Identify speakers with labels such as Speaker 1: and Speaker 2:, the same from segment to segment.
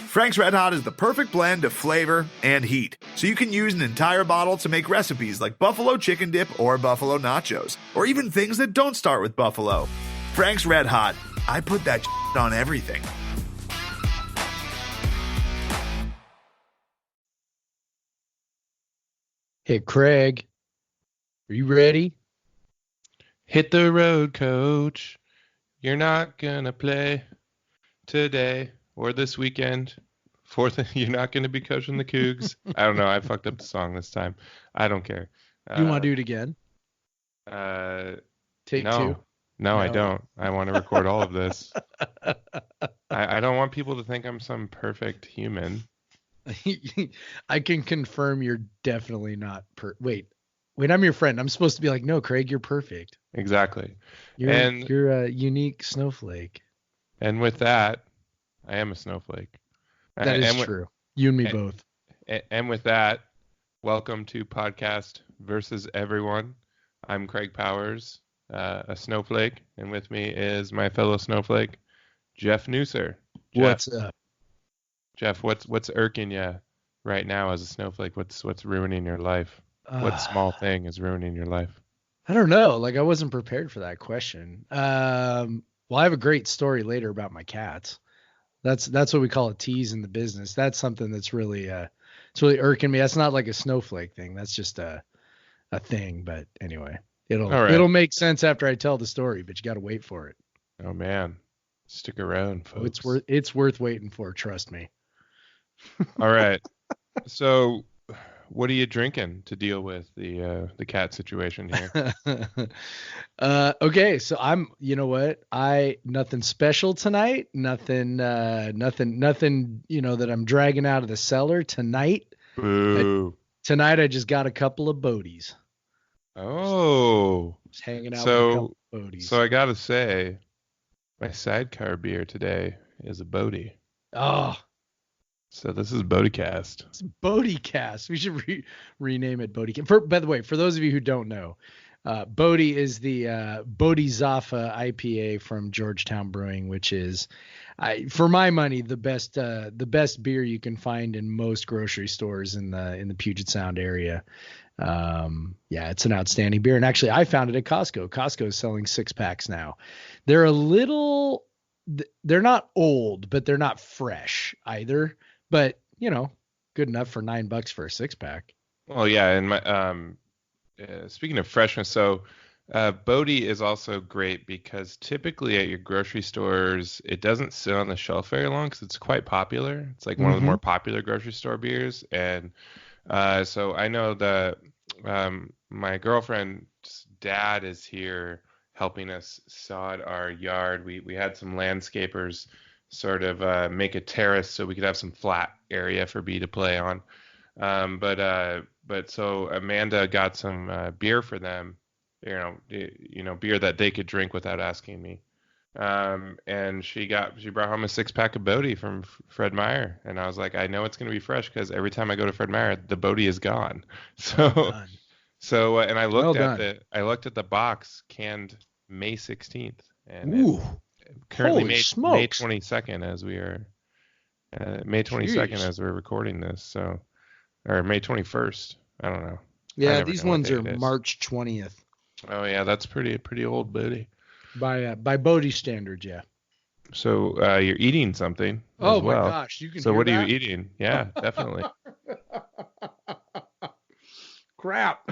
Speaker 1: Frank's Red Hot is the perfect blend of flavor and heat, so you can use an entire bottle to make recipes like buffalo chicken dip or buffalo nachos, or even things that don't start with buffalo. Frank's Red Hot, I put that on everything.
Speaker 2: Hey, Craig, are you ready?
Speaker 3: Hit the road, coach. You're not gonna play today or this weekend. You're not gonna be coaching the Cougs. I don't know. I fucked up the song this time. I don't care.
Speaker 2: You want to do it again? Take two?
Speaker 3: No, I don't. I want to record all of this. I don't want people to think I'm some perfect human.
Speaker 2: I can confirm you're definitely not Wait, I'm your friend. I'm supposed to be like, no, Craig, you're perfect.
Speaker 3: Exactly.
Speaker 2: You're a unique snowflake.
Speaker 3: And with that, I am a snowflake.
Speaker 2: That is true. You and me both.
Speaker 3: And with that, welcome to Podcast Versus Everyone. I'm Craig Powers, a snowflake, and with me is my fellow snowflake, Jeff Newser.
Speaker 2: What's up?
Speaker 3: Jeff, what's irking you right now as a snowflake? What's ruining your life? What small thing is ruining your life?
Speaker 2: I don't know. Like, I wasn't prepared for that question. Well, I have a great story later about my cats. That's what we call a tease in the business. That's something that's really it's really irking me. That's not like a snowflake thing. That's just a thing. But anyway, it'll make sense after I tell the story. But you got to wait for it.
Speaker 3: Oh man, stick around, folks.
Speaker 2: It's worth waiting for. Trust me.
Speaker 3: All right. So, what are you drinking to deal with the cat situation here?
Speaker 2: Okay, so nothing special tonight. Nothing, that I'm dragging out of the cellar tonight.
Speaker 3: Boo.
Speaker 2: Tonight I just got a couple of Bodies.
Speaker 3: Oh.
Speaker 2: Just hanging out with a couple of Bodies.
Speaker 3: So I gotta say, my sidecar beer today is a Bodie.
Speaker 2: Oh.
Speaker 3: So this is Bodicast.
Speaker 2: It's Bodicast. We should rename it Bodicast. By the way, for those of you who don't know, Bodie is the Bodhisattva IPA from Georgetown Brewing, which is, for my money, the best beer you can find in most grocery stores in the Puget Sound area. It's an outstanding beer, and actually, I found it at Costco. Costco is selling 6-packs now. They're not old, but they're not fresh either. But, good enough for $9 for a 6-pack.
Speaker 3: Well, yeah. And speaking of freshness, so Bodie is also great because typically at your grocery stores, it doesn't sit on the shelf very long because it's quite popular. It's like one of the more popular grocery store beers. And so I know that my girlfriend's dad is here helping us sod our yard. We had some landscapers sort of make a terrace so we could have some flat area for B to play on. But so Amanda got some beer for them, beer that they could drink without asking me. And she brought home a 6-pack of Bodie from Fred Meyer, and I was like, I know it's going to be fresh because every time I go to Fred Meyer, the Bodie is gone. So and I looked at the box canned May 16th, and currently May 22nd as we are May 22nd as we're recording this. So, or May 21st. I don't know.
Speaker 2: Yeah, these ones are March 20th.
Speaker 3: Oh yeah, that's pretty old Bodie.
Speaker 2: By Bodie standards, yeah.
Speaker 3: So you're eating something.
Speaker 2: Oh
Speaker 3: as well.
Speaker 2: My gosh, you can.
Speaker 3: So
Speaker 2: hear
Speaker 3: what
Speaker 2: that?
Speaker 3: are you eating? Yeah, definitely.
Speaker 2: Crap.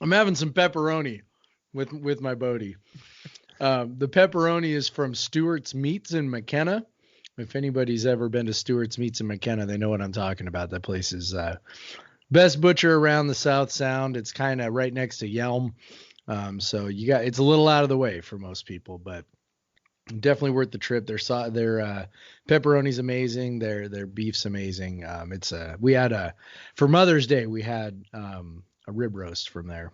Speaker 2: I'm having some pepperoni with my Bodie. The pepperoni is from Stewart's Meats in McKenna. If anybody's ever been to Stewart's Meats in McKenna, they know what I'm talking about. That place is best butcher around the South Sound. It's kind of right next to Yelm. So it's a little out of the way for most people, but definitely worth the trip. Their pepperoni's amazing. Their beef's amazing. For Mother's Day, we had a rib roast from there,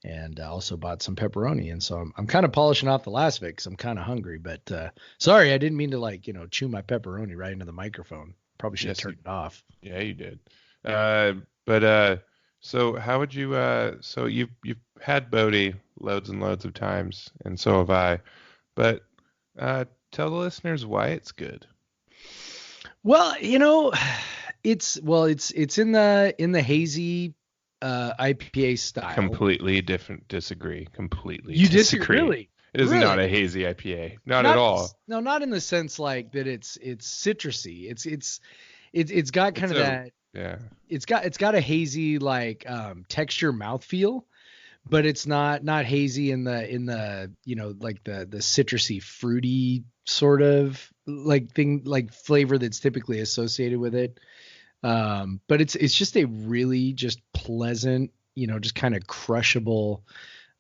Speaker 2: and also bought some pepperoni. And so I'm kind of polishing off the last of it because I'm kind of hungry. But sorry, I didn't mean to chew my pepperoni right into the microphone. Probably should have turned it off.
Speaker 3: Yeah, you did. So how would you? So you've had Bodie loads and loads of times, and so have I. But tell the listeners why it's good.
Speaker 2: Well, it's in the hazy IPA style.
Speaker 3: Completely different. Disagree. Completely.
Speaker 2: You
Speaker 3: disagree.
Speaker 2: Really?
Speaker 3: It is
Speaker 2: Really?
Speaker 3: not a hazy IPA. Not at all.
Speaker 2: No, not in the sense like that. It's citrusy. It's got kind of that.
Speaker 3: Yeah.
Speaker 2: It's got a hazy like texture mouthfeel, but it's not hazy in the like the citrusy fruity sort of like thing, like flavor that's typically associated with it. But it's just a really just pleasant, just kind of crushable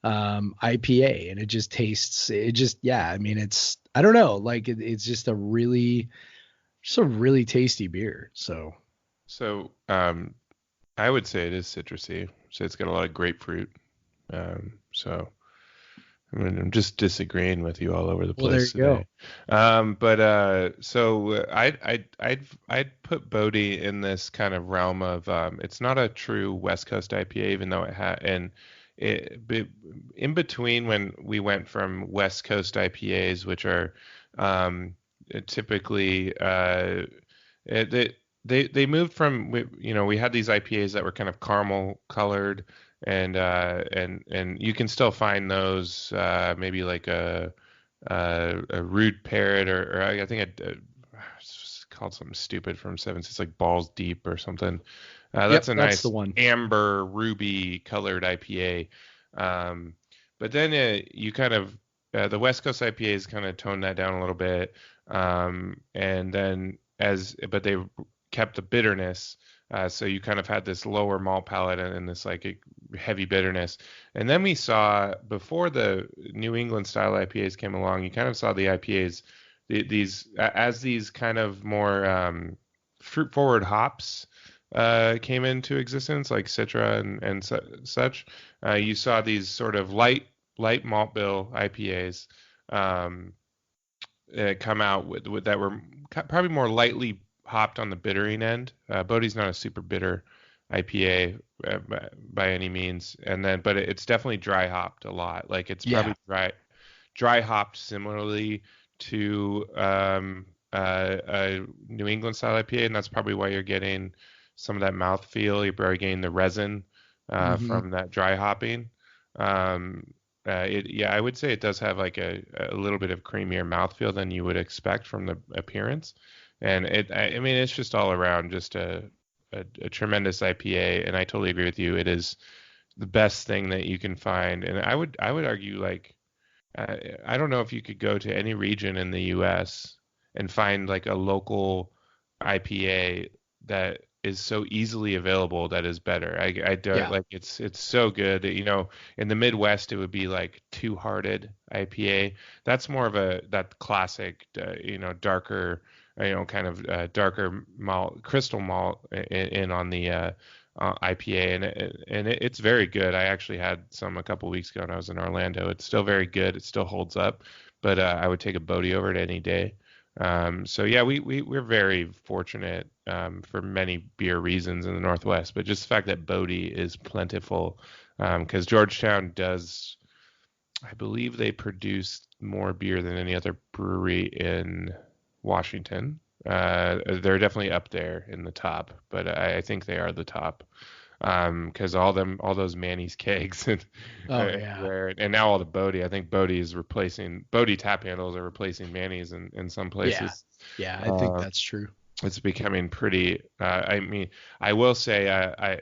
Speaker 2: IPA, and it just tastes, I mean, I don't know, like it's just a really tasty beer. So
Speaker 3: I would say it is citrusy. So it's got a lot of grapefruit. So I'm just disagreeing with you all over the place today. So I'd put Bodhi in this kind of realm of it's not a true West Coast IPA, even though it had in between when we went from West Coast IPAs, which are typically they moved from we had these IPAs that were kind of caramel colored. And you can still find those maybe like a Rude Parrot or I think it's called something stupid from Sevens. It's like Balls Deep or something. That's a nice
Speaker 2: the one.
Speaker 3: amber ruby colored IPA. But then you kind of the West Coast IPAs kind of toned that down a little bit. And then but they kept the bitterness. So you kind of had this lower malt palate and this like heavy bitterness. And then we saw before the New England style IPAs came along, you kind of saw the IPAs, these kind of more fruit forward hops came into existence, like Citra and such. You saw these sort of light malt bill IPAs come out with that were probably more lightly hopped on the bittering end. Bodhi's not a super bitter IPA by any means, but it's definitely dry hopped a lot. Like it's probably dry hopped similarly to a New England style IPA, and that's probably why you're getting some of that mouthfeel. You're probably getting the resin from that dry hopping. I would say it does have like a little bit of creamier mouthfeel than you would expect from the appearance. And I mean, it's just all around just a tremendous IPA, and I totally agree with you. It is the best thing that you can find, and I would argue like I don't know if you could go to any region in the U.S. and find like a local IPA that is so easily available that is better. I don't like it's so good. In the Midwest it would be like Two Hearted IPA. That's more of that classic, darker. Kind of darker malt, crystal malt in on the IPA, and it's very good. I actually had some a couple weeks ago when I was in Orlando. It's still very good. It still holds up, but I would take a Bodhi over it any day. So yeah, we're very fortunate for many beer reasons in the Northwest, but just the fact that Bodhi is plentiful, because Georgetown does, I believe they produce more beer than any other brewery in Washington. They're definitely up there in the top, but I think they are the top because all those Manny's kegs and and now all the Bodhi. I think Bodhi tap handles are replacing Manny's in some places.
Speaker 2: Yeah, I think that's true.
Speaker 3: It's becoming pretty. I mean, I will say I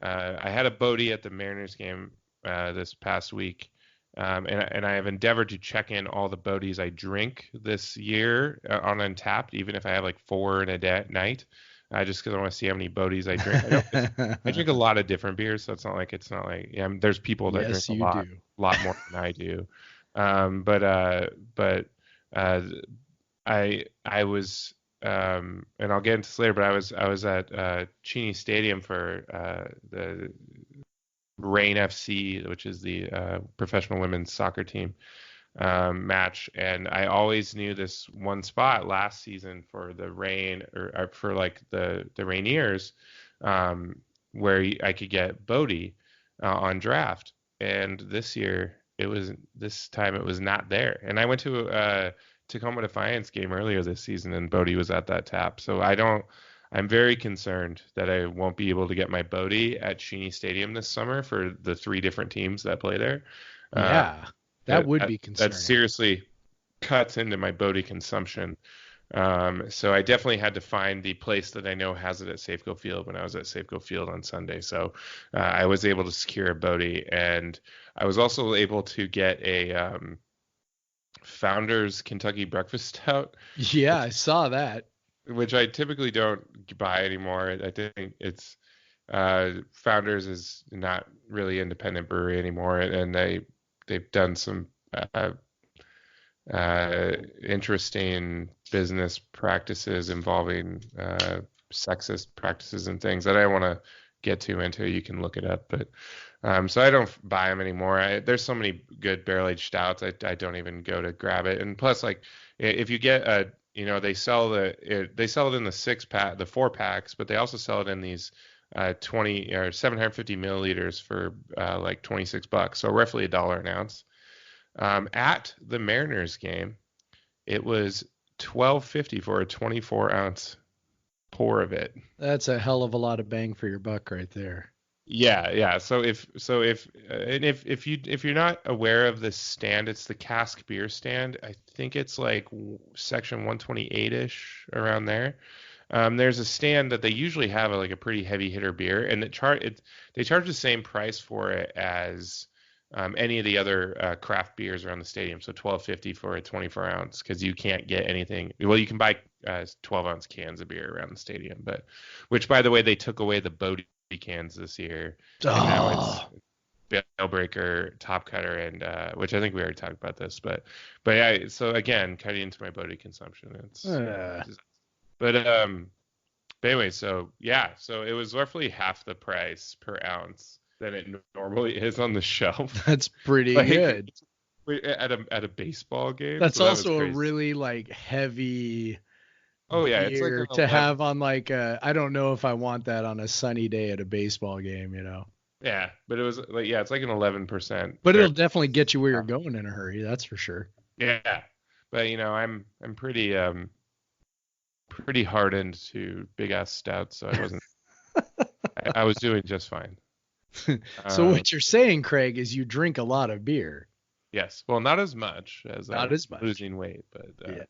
Speaker 3: had a Bodhi at the Mariners game this past week. And I have endeavored to check in all the Bodhies I drink this year on Untapped, even if I have like 4 in a night, just because I want to see how many Bodhies I drink. I drink a lot of different beers, so it's not like there's people that drink a lot more than I do. I was and I'll get into this later, but I was at Cheney Stadium for the Reign FC, which is the professional women's soccer team match, and I always knew this one spot last season for the Reign or for like the Rainiers, where I could get Bodhi on draft, and this time it was not there, and I went to Tacoma Defiance game earlier this season, and Bodie was at that tap. So I'm very concerned that I won't be able to get my Bodie at Cheney Stadium this summer for the 3 different teams that play there.
Speaker 2: Yeah, that would be concerning.
Speaker 3: That seriously cuts into my Bodie consumption. So I definitely had to find the place that I know has it at Safeco Field when I was at Safeco Field on Sunday. So I was able to secure a Bodie, and I was also able to get a Founders Kentucky Breakfast Stout.
Speaker 2: Yeah, I saw that.
Speaker 3: Which I typically don't buy anymore. I think it's Founders is not really independent brewery anymore, and they've done some interesting business practices involving sexist practices and things that I don't want to get too into. You can look it up, but so I don't buy them anymore. There's so many good barrel-aged stouts, I don't even go to grab it. And plus, like, if you get a, they sell it in the 6-pack, the 4-packs, but they also sell it in these 20 or 750 milliliters for like $26, so roughly $1 an ounce. At the Mariners game, it was $12.50 for a 24-ounce pour of it.
Speaker 2: That's a hell of a lot of bang for your buck right there.
Speaker 3: Yeah. So if you're not aware of this stand, it's the Cask Beer stand. I think it's like section 128-ish around there. There's a stand that they usually have like a pretty heavy hitter beer, and they charge the same price for it as any of the other craft beers around the stadium. So $12.50 for a 24-ounce, because you can't get anything. Well, you can buy 12-ounce cans of beer around the stadium, which, by the way, they took away the Bodie cans this year. And now it's Bellbreaker, Top Cutter, and which I think we already talked about this, but yeah. So again, cutting into my Bodie consumption. But anyway, so yeah, so it was roughly half the price per ounce than it normally is on the shelf.
Speaker 2: That's pretty good.
Speaker 3: At a baseball game.
Speaker 2: That's also a really like heavy.
Speaker 3: Oh yeah, it's like
Speaker 2: to have on like I don't know if I want that on a sunny day at a baseball game,
Speaker 3: Yeah, but it was like it's like an 11%.
Speaker 2: But it'll definitely get you where you're going in a hurry. That's for sure.
Speaker 3: Yeah, but I'm pretty hardened to big ass stouts, so I wasn't. I was doing just fine.
Speaker 2: So what you're saying, Craig, is you drink a lot of beer.
Speaker 3: Yes, well, not as much as losing weight, but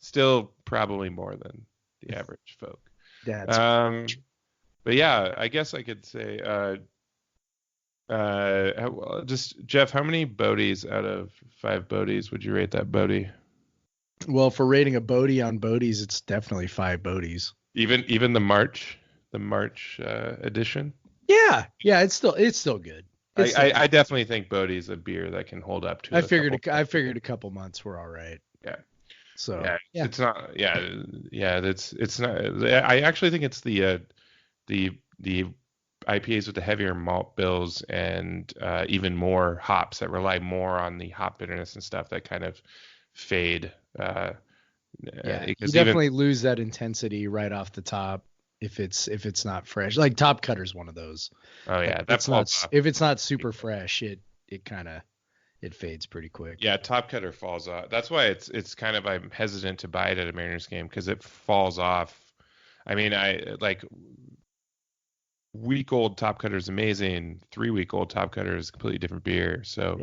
Speaker 3: still probably more than the average folk.
Speaker 2: That's
Speaker 3: but yeah, I guess I could say just Jeff, how many Bodies out of 5 Bodies would you rate that Bodie?
Speaker 2: Well, for rating a Bodie on Bodies, it's definitely 5 Bodies.
Speaker 3: Even the March edition.
Speaker 2: Yeah, it's still good.
Speaker 3: I definitely think Bodie's a beer that can hold up to.
Speaker 2: I figured a couple months were all right.
Speaker 3: Yeah.
Speaker 2: So
Speaker 3: yeah. It's not. Yeah. It's not. I actually think it's the IPAs with the heavier malt bills and even more hops that rely more on the hop bitterness and stuff that kind of fade.
Speaker 2: You definitely lose that intensity right off the top if it's not fresh. Like Top Cutter's one of those.
Speaker 3: Oh yeah,
Speaker 2: if it's not super fresh, it fades pretty quick.
Speaker 3: Yeah, Top Cutter falls off. That's why it's kind of, I'm hesitant to buy it at a Mariners game because it falls off. I mean, I like week-old Top Cutter is amazing. 3-week-old Top Cutter is a completely different beer. So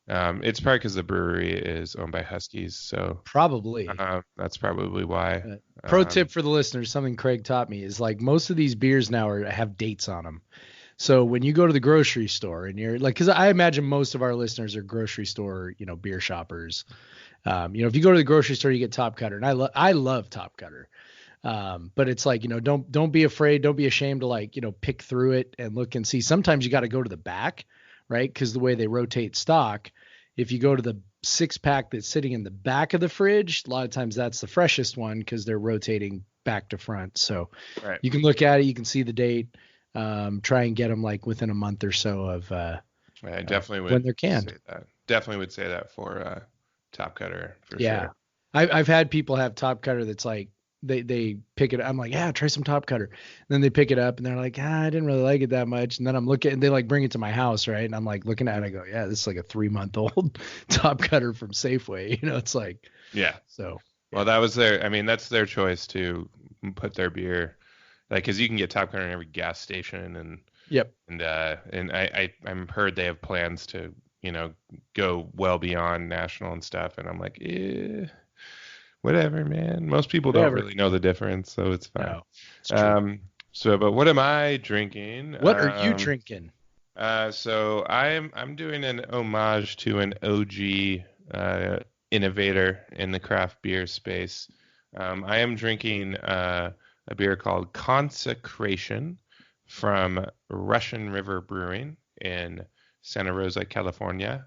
Speaker 3: it's probably because the brewery is owned by Huskies. So
Speaker 2: probably
Speaker 3: that's probably why.
Speaker 2: Pro tip for the listeners, something Craig taught me is like most of these beers now have dates on them. So when you go to the grocery store and you're like, because I imagine most of our listeners are grocery store, beer shoppers. If you go to the grocery store, you get Top Cutter, and I love Top Cutter. But it's like, don't be afraid, don't be ashamed to pick through it and look and see. Sometimes you got to go to the back, right? Because the way they rotate stock, if you go to the 6-pack that's sitting in the back of the fridge, a lot of times that's the freshest one because they're rotating back to front. So you can look at it, you can see the date, try and get them like within a month or so of
Speaker 3: I definitely would
Speaker 2: when they're canned.
Speaker 3: Say that. Definitely would say that for Top Cutter for sure.
Speaker 2: I've had people have Top Cutter that's like they pick it. I'm like, yeah, try some Top Cutter. And then they pick it up and they're like, I didn't really like it that much. And then I'm looking, and they like bring it to my house, right? And I'm like looking at it, I go, yeah, this is like a 3-month-old Top Cutter from Safeway. It's like,
Speaker 3: Yeah.
Speaker 2: so.
Speaker 3: Well, that's their choice to put their beer, like, because you can get Top Cutter in every gas station, and
Speaker 2: Yep.
Speaker 3: and I'm heard they have plans to go well beyond national and stuff, and I'm like, whatever, man. Most people don't really know the difference, so it's fine.
Speaker 2: No, it's true.
Speaker 3: But what am I drinking?
Speaker 2: What are you drinking?
Speaker 3: So I'm doing an homage to an OG innovator in the craft beer space. I am drinking a beer called Consecration from Russian River Brewing in Santa Rosa, California.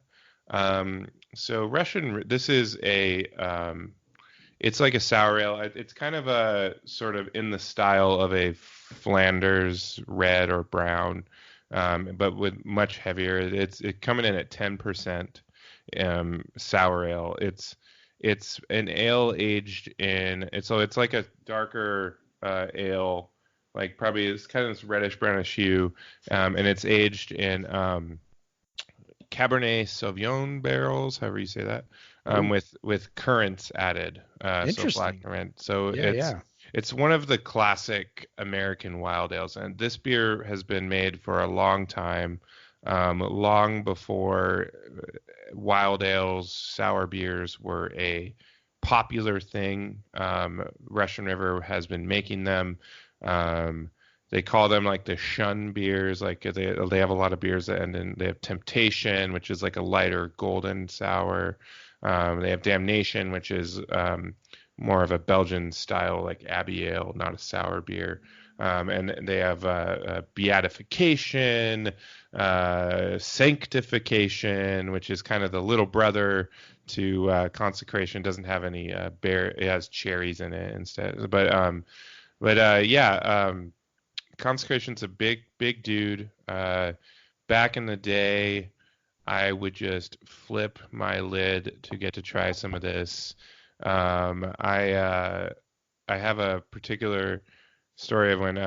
Speaker 3: This is it's like a sour ale. It's kind of a sort of in the style of a Flanders red or brown, but with much heavier. It's coming in at 10% sour ale. It's an ale aged in it's like a darker ale, like probably it's kind of this reddish brownish hue, and it's aged in Cabernet Sauvignon barrels, however you say that, with currants added, so black and red. So it's one of the classic American wild ales, and this beer has been made for a long time, long before wild ales, sour beers were a popular thing. Russian River has been making them. They call them like the shun beers. Like they have a lot of beers that end in, they have Temptation, which is like a lighter golden sour. They have Damnation, which is more of a Belgian style, like Abbey Ale, not a sour beer. And they have Beatification, Sanctification, which is kind of the little brother to Consecration. Doesn't have any it has cherries in it instead. Consecration's a big dude. Back in the day, I would just flip my lid to get to try some of this. I have a particular story of when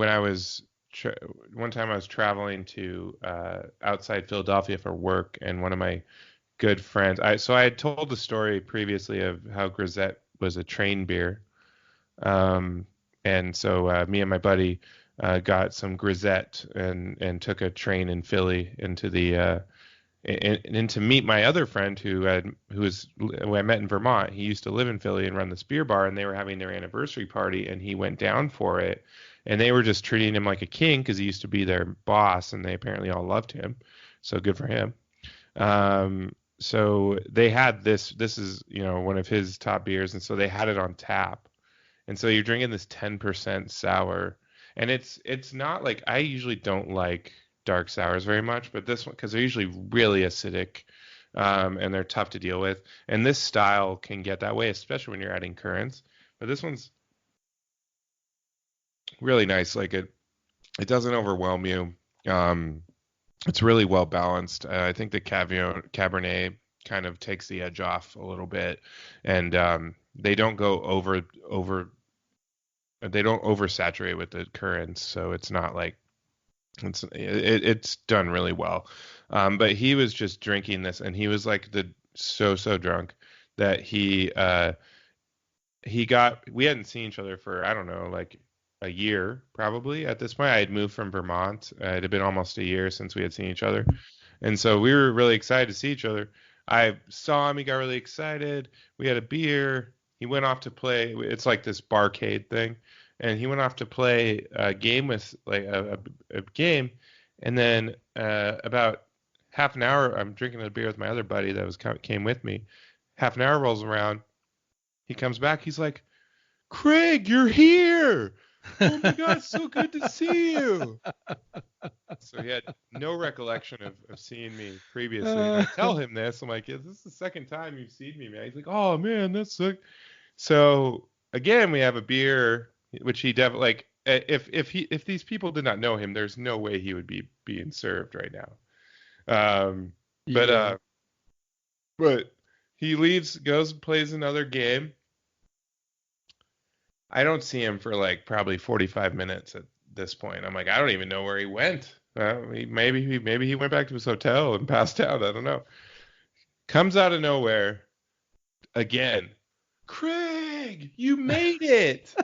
Speaker 3: I was one time I was traveling to outside Philadelphia for work, and one of my good friends. I had told the story previously of how Grisette was a train beer. And so me and my buddy got some Grisette and took a train in Philly into the and to meet my other friend who I met in Vermont. He used to live in Philly and run this beer bar, and they were having their anniversary party, and he went down for it, and they were just treating him like a king because he used to be their boss, and they apparently all loved him. So good for him. So they had this is one of his top beers, and so they had it on tap. And so you're drinking this 10% sour, and it's not like, I usually don't like dark sours very much, but this one, because they're usually really acidic, and they're tough to deal with. And this style can get that way, especially when you're adding currants. But this one's really nice. Like it doesn't overwhelm you. It's really well balanced. I think the Cabernet kind of takes the edge off a little bit, and they don't go they don't oversaturate with the currants, so it's not like it's done really well. But he was just drinking this, and he was like so drunk that we hadn't seen each other for, I don't know, like a year probably at this point. I had moved from Vermont. It had been almost a year since we had seen each other, and so we were really excited to see each other. I saw him. He got really excited. We had a beer. He went off to play. It's like this barcade thing, and he went off to play a game with like a game, and then about half an hour, I'm drinking a beer with my other buddy that came with me. Half an hour rolls around. He comes back. He's like, "Craig, you're here! Oh my God, so good to see you!" So he had no recollection of seeing me previously. And I tell him this. I'm like, "Yeah, this is the second time you've seen me, man." He's like, "Oh man, that's sick." So again, we have a beer, which he definitely, like, if these people did not know him, there's no way he would be being served right now. But he leaves, goes and plays another game, I don't see him for like probably 45 minutes at this point. I'm like, I don't even know where he went. Maybe he went back to his hotel and passed out. I don't know. Comes out of nowhere again. Craig, you made it.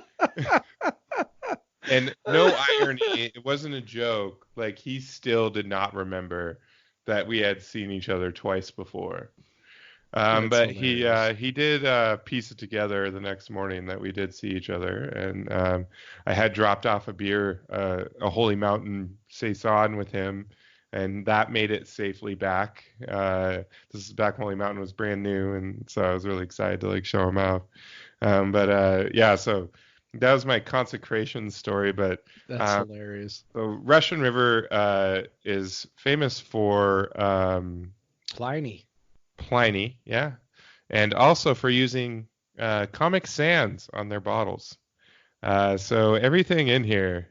Speaker 3: And no irony, it wasn't a joke. Like he still did not remember that we had seen each other twice before. But he did piece it together the next morning that we did see each other, and I had dropped off a beer, a Holy Mountain saison with him, and that made it safely back. This is back when Holy Mountain was brand new, and so I was really excited to like show him out. Yeah, so that was my consecration story. But
Speaker 2: That's hilarious.
Speaker 3: the Russian River is famous for Pliny, yeah, and also for using Comic Sans on their bottles. So everything in here,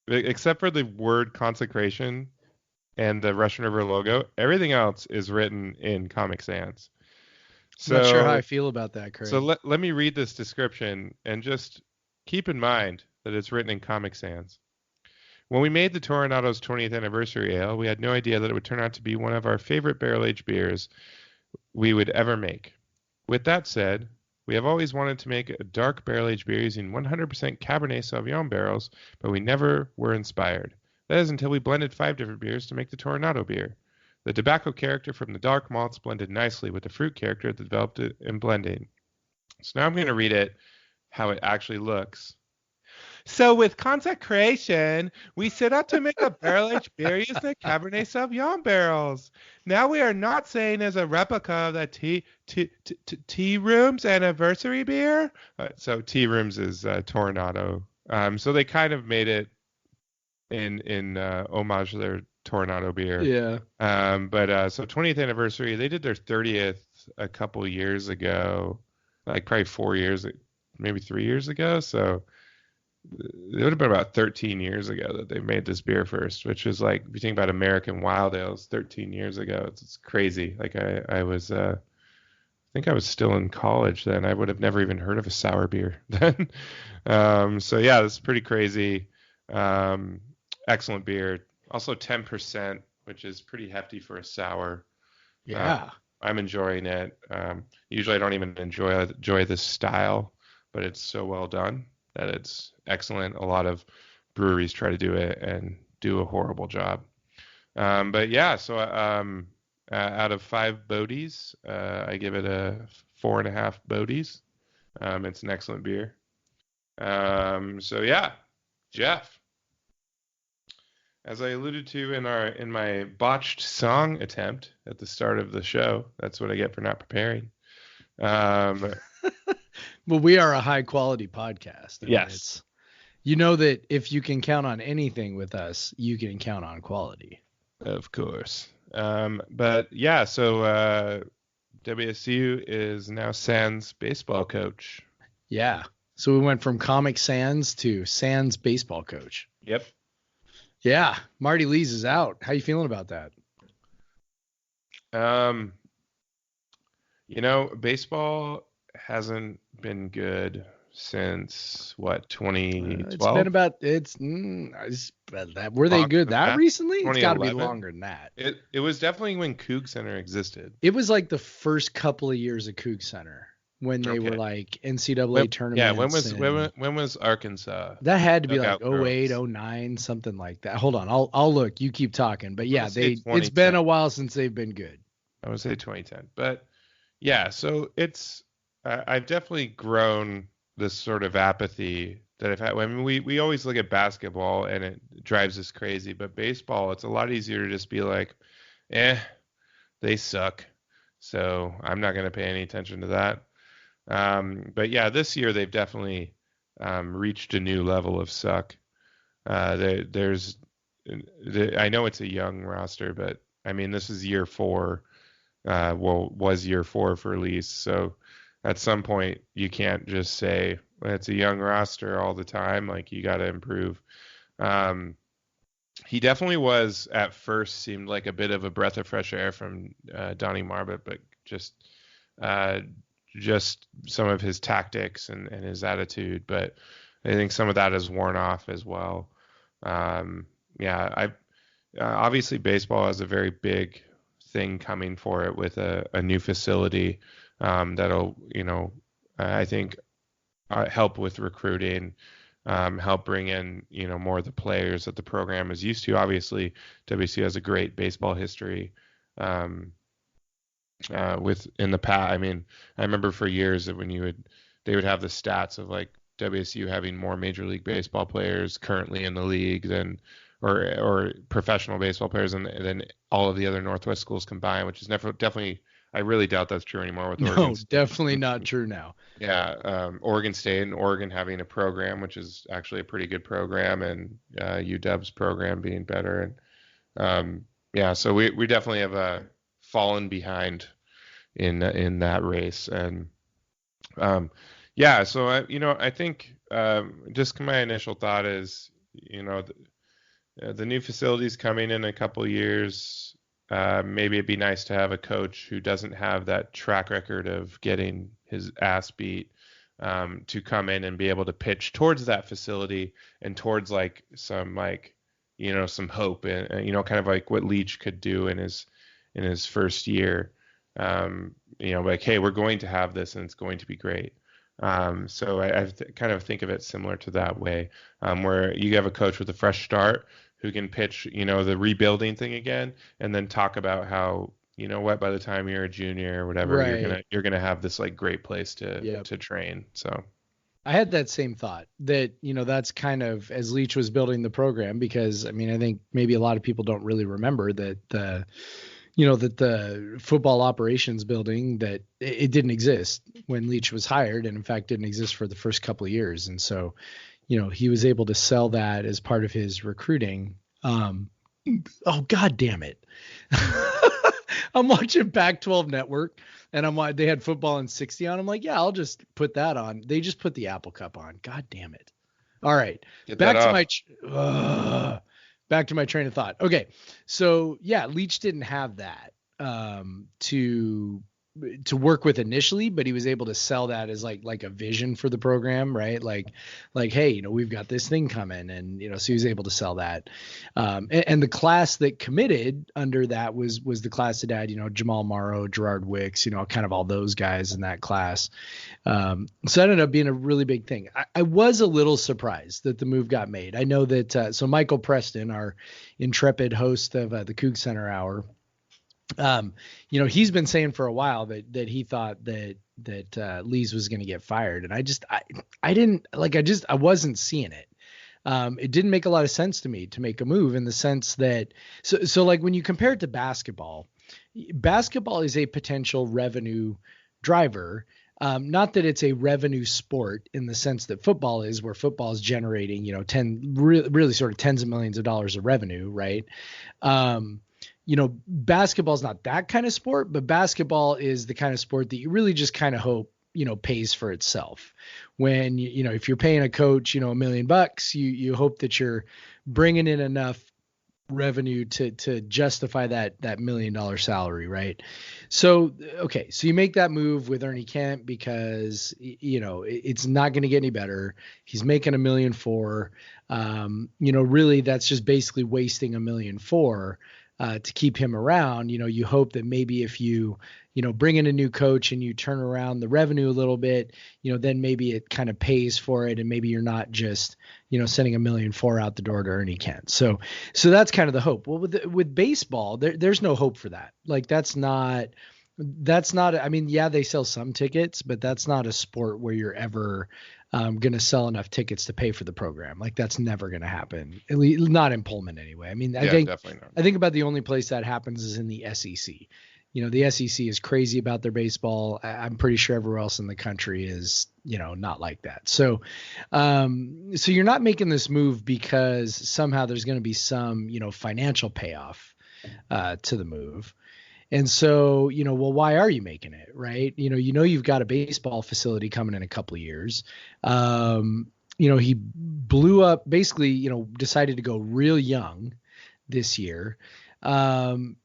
Speaker 3: except for the word consecration and the Russian River logo, everything else is written in Comic Sans. So,
Speaker 2: I'm not sure how I feel about that, Craig.
Speaker 3: So let me read this description and just keep in mind that it's written in Comic Sans. When we made the Toronado's 20th anniversary ale, we had no idea that it would turn out to be one of our favorite barrel-aged beers we would ever make. With that said, we have always wanted to make a dark barrel-aged beer using 100% Cabernet Sauvignon barrels, but we never were inspired. That is until we blended 5 different beers to make the Toronado beer. The tobacco character from the dark malts blended nicely with the fruit character that developed it in blending. So now I'm going to read it how it actually looks. So with consecration, we set out to make a barrel-aged beer using Cabernet Sauvignon barrels. Now we are not saying as a replica of that Tea Room's anniversary beer. So Tea Room's is Toronado. So they kind of made it in homage to their Toronado beer.
Speaker 2: Yeah.
Speaker 3: So 20th anniversary, they did their 30th a couple years ago, like probably 4 years, maybe 3 years ago. So it would have been about 13 years ago that they made this beer first, which is like, if you think about American Wild Ales 13 years ago, it's crazy. Like I think I was still in college then. I would have never even heard of a sour beer then. So yeah, this is pretty crazy. Excellent beer. Also 10%, which is pretty hefty for a sour.
Speaker 2: Yeah.
Speaker 3: I'm enjoying it. Usually I don't even enjoy this style, but it's so well done that it's excellent. A lot of breweries try to do it and do a horrible job. But yeah, so out of 5 Bodies, I give it a 4.5 Bodies. It's an excellent beer. So yeah, Jeff, as I alluded to in my botched song attempt at the start of the show, that's what I get for not preparing.
Speaker 2: Well, we are a high quality podcast.
Speaker 3: Yes.
Speaker 2: You know that if you can count on anything with us, you can count on quality.
Speaker 3: Of course. But yeah, so WSU is now Sans baseball coach.
Speaker 2: Yeah. So we went from Comic Sans to Sans baseball coach.
Speaker 3: Yep.
Speaker 2: Yeah. Marty Lees is out. How you feeling about that?
Speaker 3: Baseball hasn't been good since what, 2012?
Speaker 2: It's been about were they good that recently? It's got to be
Speaker 3: 2011?
Speaker 2: longer than that.
Speaker 3: It was definitely when Coug Center existed.
Speaker 2: It was like the first couple of years of Coug Center when they were like NCAA tournaments.
Speaker 3: Yeah, when was Arkansas?
Speaker 2: That had to be like
Speaker 3: Dugout
Speaker 2: 08,
Speaker 3: Girls.
Speaker 2: 09, something like that. Hold on, I'll look. You keep talking. But yeah,
Speaker 3: Let's say
Speaker 2: it's
Speaker 3: 2010.
Speaker 2: been a while since they've been good.
Speaker 3: I would say 2010. But yeah, so it's I've definitely grown this sort of apathy that I've had. I mean, we always look at basketball and it drives us crazy, but baseball, it's a lot easier to just be like, they suck, so I'm not going to pay any attention to that. But yeah, this year they've definitely reached a new level of suck. I know it's a young roster, but I mean, this is year 4. Was year 4 for Lees, so at some point you can't just say it's a young roster all the time. Like, you got to improve. He definitely was at first seemed like a bit of a breath of fresh air from Donnie Marbut, but just just some of his tactics and his attitude, but I think some of that has worn off as well. Obviously baseball has a very big thing coming for it with a new facility that'll, I think help with recruiting, help bring in, more of the players that the program is used to. Obviously, WSU has a great baseball history. With in the past, I mean, I remember for years that they would have the stats of like WSU having more Major League Baseball players currently in the league or professional baseball players than all of the other Northwest schools combined, which is definitely, I really doubt that's true anymore with Oregon.
Speaker 2: No, definitely not true now.
Speaker 3: Yeah, Oregon State and Oregon having a program, which is actually a pretty good program, and UW's program being better, and so we definitely have fallen behind in that race, and so I think just my initial thought is the new facilities coming in a couple of years. Maybe it'd be nice to have a coach who doesn't have that track record of getting his ass beat to come in and be able to pitch towards that facility and towards like some some hope and kind of like what Leach could do in his first year. Like, hey, we're going to have this and it's going to be great. So I kind of think of it similar to that way, where you have a coach with a fresh start who can pitch, the rebuilding thing again, and then talk about how, by the time you're a junior or whatever,
Speaker 2: right,
Speaker 3: you're gonna have this like great place to train. So
Speaker 2: I had that same thought that, that's kind of as Leach was building the program, because I mean, I think maybe a lot of people don't really remember that that the football operations building, that it didn't exist when Leach was hired, and in fact didn't exist for the first couple of years. And so, he was able to sell that as part of his recruiting. Oh, God damn it. I'm watching Pac-12 Network, and they had football in 60 on. I'm like, yeah, I'll just put that on. They just put the Apple Cup on. God damn it. All right. Back to my train of thought. Okay. So yeah, Leach didn't have that to work with initially, but he was able to sell that as like a vision for the program, right? Like, hey, we've got this thing coming, and so he was able to sell that. And the class that committed under that was the class that had Jamal Morrow, Gerard Wicks, kind of all those guys in that class. So that ended up being a really big thing. I was a little surprised that the move got made. I know that so Michael Preston, our intrepid host of the Coug Center Hour, he's been saying for a while that he thought that Lees was going to get fired. And I wasn't seeing it. It didn't make a lot of sense to me to make a move in the sense that, so like when you compare it to basketball is a potential revenue driver. Not that it's a revenue sport in the sense that football is, where football is generating, really sort of tens of millions of dollars of revenue. Right. Basketball is not that kind of sport, but basketball is the kind of sport that you really just kind of hope, pays for itself. When, if you're paying a coach, $1 million, you hope that you're bringing in enough revenue to justify that $1 million salary. Right. So, okay. So you make that move with Ernie Kent because, it's not going to get any better. He's making $1.4 million. Really that's just basically wasting $1.4 million. To keep him around. You hope that maybe if you bring in a new coach and you turn around the revenue a little bit, then maybe it kind of pays for it, and maybe you're not just, sending $1.4 million out the door to Ernie Kent. So that's kind of the hope. Well, with baseball, there's no hope for that. Like that's not. I mean, yeah, they sell some tickets, but that's not a sport where you're ever going to sell enough tickets to pay for the program. Like that's never going to happen. At least not in Pullman anyway. I mean, I think about the only place that happens is in the SEC. The SEC is crazy about their baseball. I'm pretty sure everywhere else in the country is, not like that. So you're not making this move because somehow there's going to be some, financial payoff to the move. And so, well, why are you making it? Right. You've got a baseball facility coming in a couple of years. He blew up, basically, decided to go real young this year. And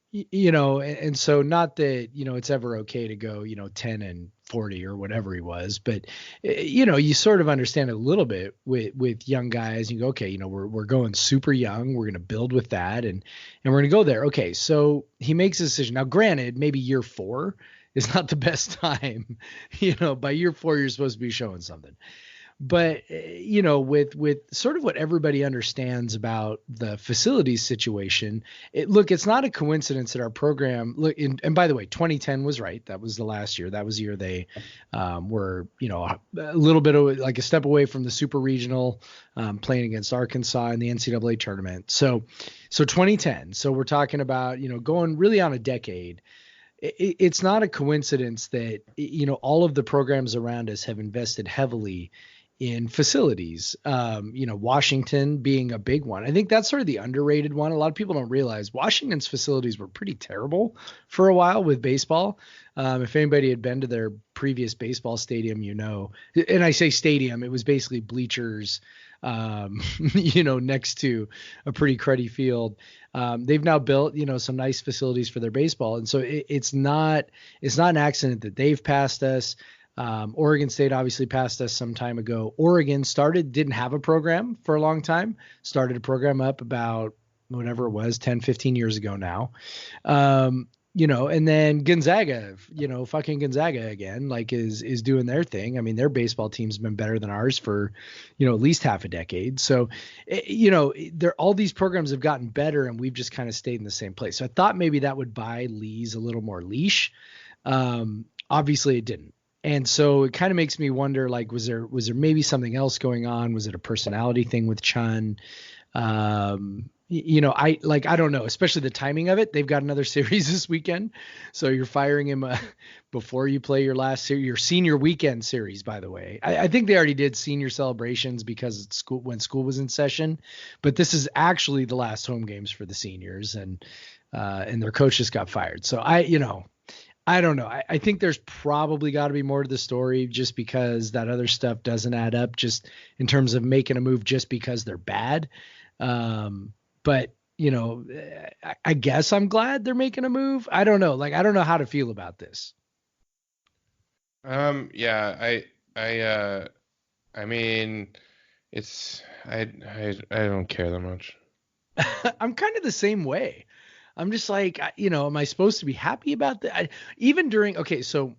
Speaker 2: so not that, it's ever okay to go, 10-4 40 or whatever he was. But, you sort of understand it a little bit with young guys. You go, okay, we're going super young. We're going to build with that. And we're going to go there. Okay. So he makes a decision. Now, granted, maybe year 4 is not the best time. By year 4, you're supposed to be showing something. But, with sort of what everybody understands about the facilities situation, it's not a coincidence that our program and by the way, 2010 was right. That was the last year. That was the year they were, a little bit of like a step away from the super regional, playing against Arkansas in the NCAA tournament. So 2010. So we're talking about, going really on a decade. It's not a coincidence that, all of the programs around us have invested heavily in facilities, Washington being a big one. I think that's sort of the underrated one. A lot of people don't realize Washington's facilities were pretty terrible for a while with baseball. If anybody had been to their previous baseball stadium, and I say stadium, it was basically bleachers, next to a pretty cruddy field. They've now built, some nice facilities for their baseball. And so it's not an accident that they've passed us. Oregon State obviously passed us some time ago. Oregon didn't have a program for a long time, started a program up about whatever it was, 10, 15 years ago now. And then Gonzaga, fucking Gonzaga again, is doing their thing. I mean, their baseball team's been better than ours for, at least half a decade. So, all these programs have gotten better and we've just kind of stayed in the same place. So I thought maybe that would buy Lees a little more leash. Obviously it didn't. And so it kind of makes me wonder, was there maybe something else going on? Was it a personality thing with Chun? I don't know, especially the timing of it. They've got another series this weekend. So you're firing him before you play your last series, your senior weekend series, by the way. I think they already did senior celebrations because when school was in session, but this is actually the last home games for the seniors and their coach just got fired. So I don't know. I think there's probably got to be more to the story just because that other stuff doesn't add up just in terms of making a move just because they're bad. But, I guess I'm glad they're making a move. I don't know. I don't know how to feel about this.
Speaker 3: Yeah, I mean, I don't care that much.
Speaker 2: I'm kind of the same way. I'm just am I supposed to be happy about that? So,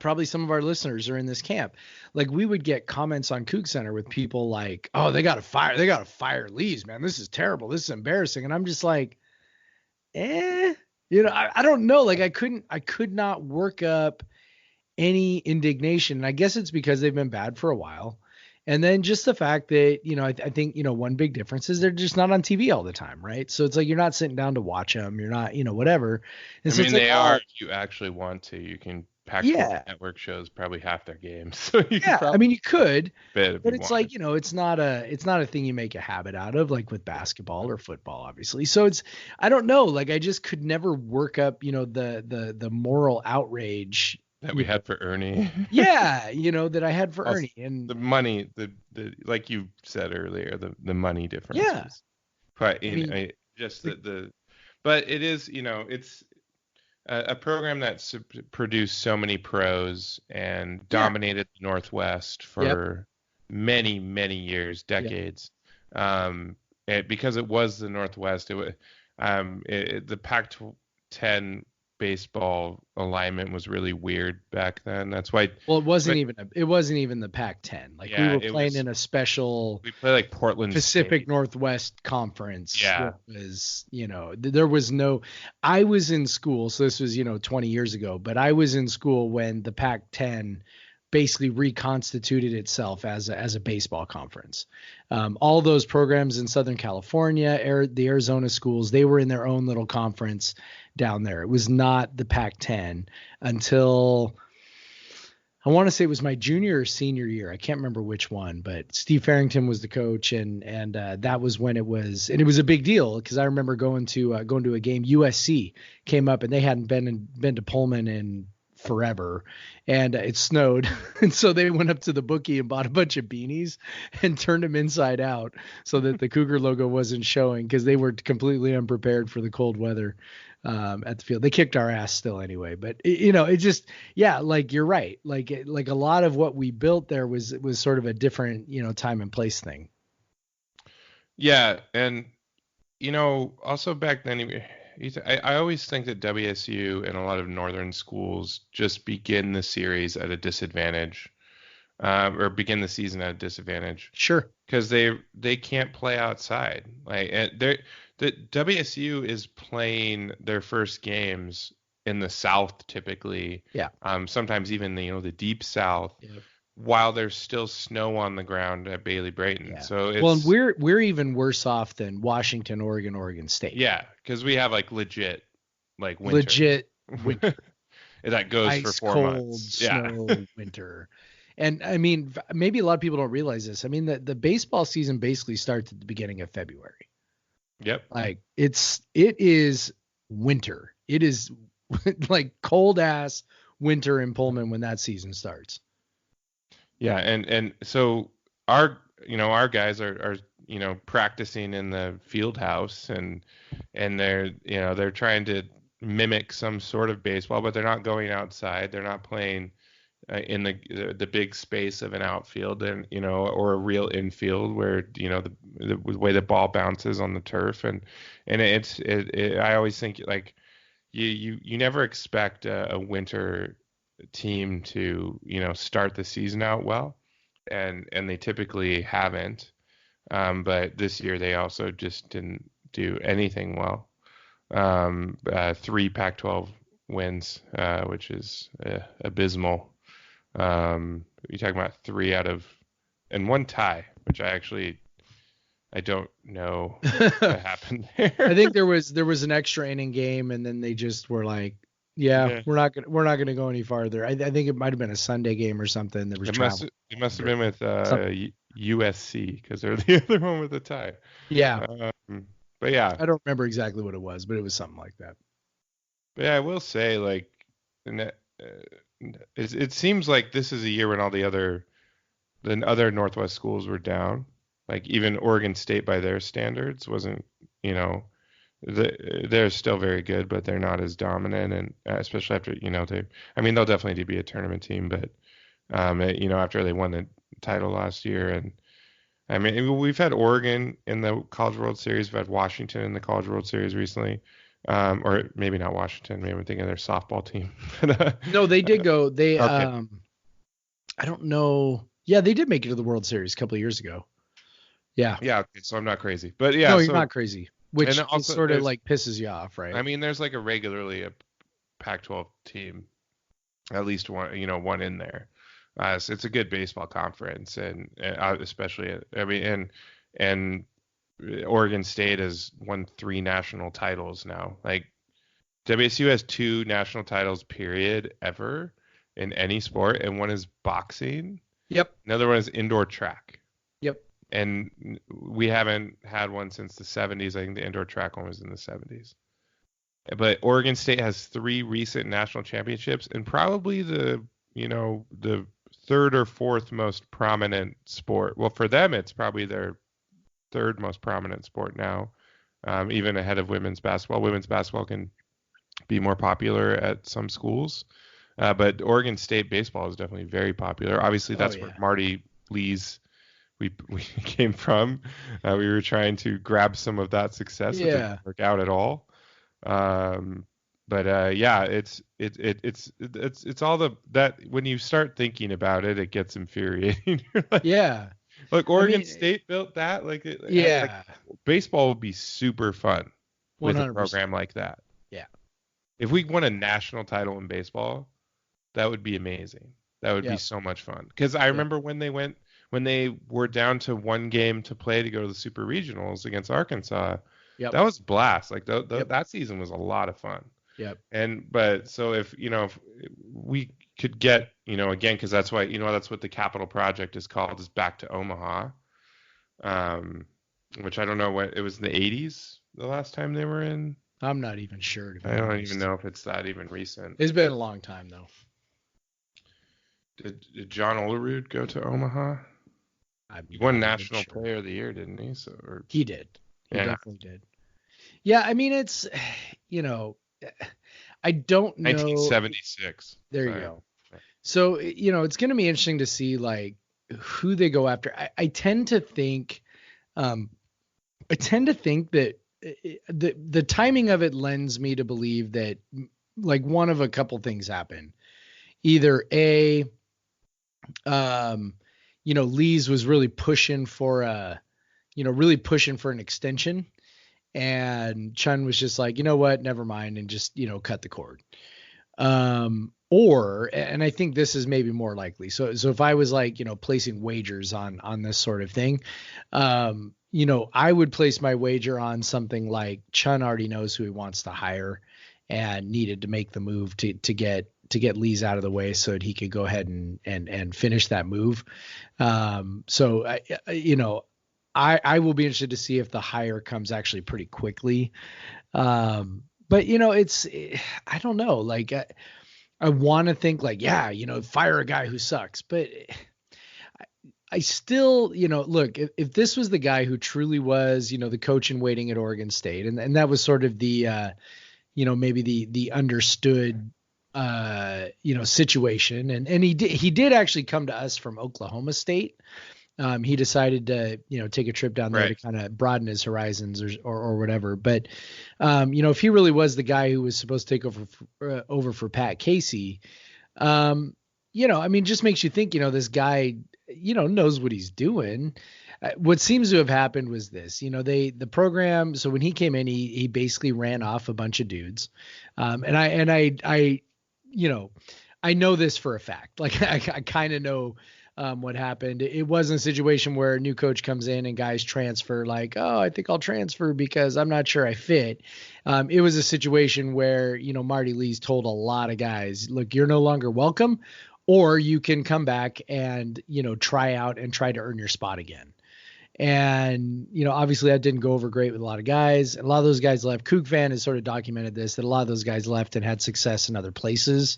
Speaker 2: probably some of our listeners are in this camp. We would get comments on Coug Center with people like, oh, they got to fire Lees, man. This is terrible. This is embarrassing. And I'm just I don't know. I could not work up any indignation. And I guess it's because they've been bad for a while. And then just the fact that, I think, one big difference is they're just not on TV all the time, right? So it's you're not sitting down to watch them. You're not, whatever. And
Speaker 3: I
Speaker 2: so
Speaker 3: mean, they are, if you actually want to, you can pack network shows probably half their games. So you
Speaker 2: could, but it's
Speaker 3: it's
Speaker 2: not a thing you make a habit out of, with basketball or football, obviously. So I don't know, I just could never work up, the moral outrage
Speaker 3: that we had for Ernie.
Speaker 2: Yeah, that I had for Ernie. And
Speaker 3: the money, the like you said earlier, the money difference.
Speaker 2: Yeah.
Speaker 3: But but it is, it's a program that's produced so many pros and dominated the Northwest for many, many years, decades. Because it was the Northwest, the Pac-10 baseball alignment was really weird back then. That's why. Well,
Speaker 2: it wasn't even the Pac-10. We were playing in a special.
Speaker 3: We play Portland
Speaker 2: Pacific
Speaker 3: State.
Speaker 2: Northwest Conference.
Speaker 3: Yeah.
Speaker 2: There was no. I was in school, so this was 20 years ago. But I was in school when the Pac-10 basically reconstituted itself as a baseball conference. All those programs in Southern California, the Arizona schools, they were in their own little conference down there. It was not the Pac-10 until I want to say it was my junior or senior year. I can't remember which one, but Steve Farrington was the coach, and that was when it was, and it was a big deal because I remember going to a game. USC came up and they hadn't been to Pullman in forever, and it snowed. And so they went up to the bookie and bought a bunch of beanies and turned them inside out so that the Cougar logo wasn't showing, because they were completely unprepared for the cold weather at the field. They kicked our ass still anyway, but it just, yeah, like you're right. Like a lot of what we built there was sort of a different, time and place thing.
Speaker 3: Yeah, and also back then, I always think that WSU and a lot of northern schools just begin the series at a disadvantage, or begin the season at a disadvantage.
Speaker 2: Sure.
Speaker 3: Because they can't play outside. The WSU is playing their first games in the South typically.
Speaker 2: Yeah.
Speaker 3: Sometimes even the deep South.
Speaker 2: Yep.
Speaker 3: While there's still snow on the ground at Bailey Brayton.
Speaker 2: Yeah.
Speaker 3: So it's,
Speaker 2: well, we're even worse off than Washington, Oregon State.
Speaker 3: Yeah, because we have legit winter.
Speaker 2: Legit winter.
Speaker 3: That goes
Speaker 2: Ice,
Speaker 3: for 4
Speaker 2: cold,
Speaker 3: months.
Speaker 2: Snow, winter. And I mean, maybe a lot of people don't realize this. I mean, the baseball season basically starts at the beginning of February.
Speaker 3: Yep.
Speaker 2: It is winter. It is like cold ass winter in Pullman when that season starts.
Speaker 3: Yeah, and so our guys are practicing in the field house, and they're trying to mimic some sort of baseball, but they're not going outside. They're not playing in the big space of an outfield, and or a real infield where the way the ball bounces on the turf, and I always think you never expect a winter team to start the season out well, and they typically haven't, but this year they also just didn't do anything well. 3 Pac-12 wins, which is abysmal. You're talking about 3 out of and 1 tie, which I don't know what happened there.
Speaker 2: I think there was an extra inning game, and then they just were like, yeah, we're not gonna go any farther. I think it might have been a Sunday game or something. There was
Speaker 3: it must have been with USC, because they're the other one with the tie.
Speaker 2: Yeah.
Speaker 3: But yeah,
Speaker 2: I don't remember exactly what it was, but it was something like that.
Speaker 3: But yeah, I will say it seems like this is a year when all the other Northwest schools were down. Like even Oregon State by their standards wasn't, they're still very good, but they're not as dominant, and especially after they'll definitely be a tournament team, but after they won the title last year, and I mean we've had Oregon in the College World Series, we've had Washington in the College World Series recently, or maybe not Washington, maybe I'm thinking of their softball team.
Speaker 2: No, they did go. They
Speaker 3: okay.
Speaker 2: I don't know. Yeah, they did make it to the World Series a couple of years ago. Yeah.
Speaker 3: Yeah. Okay, so I'm not crazy, but yeah.
Speaker 2: No, you're not crazy. Which
Speaker 3: also,
Speaker 2: sort of pisses you off, right?
Speaker 3: I mean, there's a regularly a Pac-12 team, at least one in there. So it's a good baseball conference, and especially, I mean, and Oregon State has won 3 national titles now. Like WSU has 2 national titles, period, ever in any sport, and one is boxing.
Speaker 2: Yep.
Speaker 3: Another one is indoor track.
Speaker 2: Yep.
Speaker 3: And we haven't had one since the 70s. I think the indoor track one was in the 70s. But Oregon State has 3 recent national championships, and probably the 3rd or 4th most prominent sport. Well, for them, it's probably their 3rd most prominent sport now, even ahead of women's basketball. Women's basketball can be more popular at some schools, but Oregon State baseball is definitely very popular. Obviously, that's where Marty Lees we came from. We were trying to grab some of that success. It didn't work out at all. But it's all that when you start thinking about it, it gets infuriating. Look, Oregon State built that. Baseball would be super fun with 100%. A program like that.
Speaker 2: Yeah.
Speaker 3: If we won a national title in baseball, that would be amazing. That would be so much fun. Because I remember when they were down to 1 game to play to go to the Super Regionals against Arkansas. Yep. That was a blast. That season was a lot of fun.
Speaker 2: Yep.
Speaker 3: So if we could get, again, because that's why, that's what the capital project is called, is Back to Omaha, which I don't know what, it was in the 80s the last time they were in.
Speaker 2: I'm not even sure.
Speaker 3: I don't even know if it's that even recent.
Speaker 2: It's been a long time though.
Speaker 3: Did John Olerud go to Omaha? He won National Player of the Year, didn't he?
Speaker 2: He did. He
Speaker 3: yeah.
Speaker 2: definitely did. Yeah, I mean, it's, I don't know.
Speaker 3: 1976.
Speaker 2: There you go. So, it's going to be interesting to see like who they go after. I tend to think, that the timing of it lends me to believe that like one of a couple things happen. Either Lees was really pushing for an extension, and Chun was just like, you know what, never mind, and just, cut the cord. And I think this is maybe more likely. So if I was like, placing wagers on this sort of thing, I would place my wager on something like Chun already knows who he wants to hire and needed to make the move to get Lees out of the way so that he could go ahead and finish that move. So I will be interested to see if the hire comes actually pretty quickly. But I don't know. Like I want to think like, yeah, fire a guy who sucks, but I still, look, if this was the guy who truly was, the coach in waiting at Oregon State, and that was sort of the, maybe the understood, situation. And he did actually come to us from Oklahoma State. He decided to, take a trip down there to kind of broaden his horizons or whatever. But, if he really was the guy who was supposed to take over for Pat Casey, just makes you think, this guy, knows what he's doing. What seems to have happened was this, the program. So when he came in, he basically ran off a bunch of dudes. I know this for a fact. Like I kind of know what happened. It wasn't a situation where a new coach comes in and guys transfer like, oh, I think I'll transfer because I'm not sure I fit. It was a situation where, Marty Lees told a lot of guys, look, you're no longer welcome, or you can come back and, try out and try to earn your spot again. And, obviously that didn't go over great with a lot of guys. And a lot of those guys left. Coug fan has sort of documented this, that a lot of those guys left and had success in other places.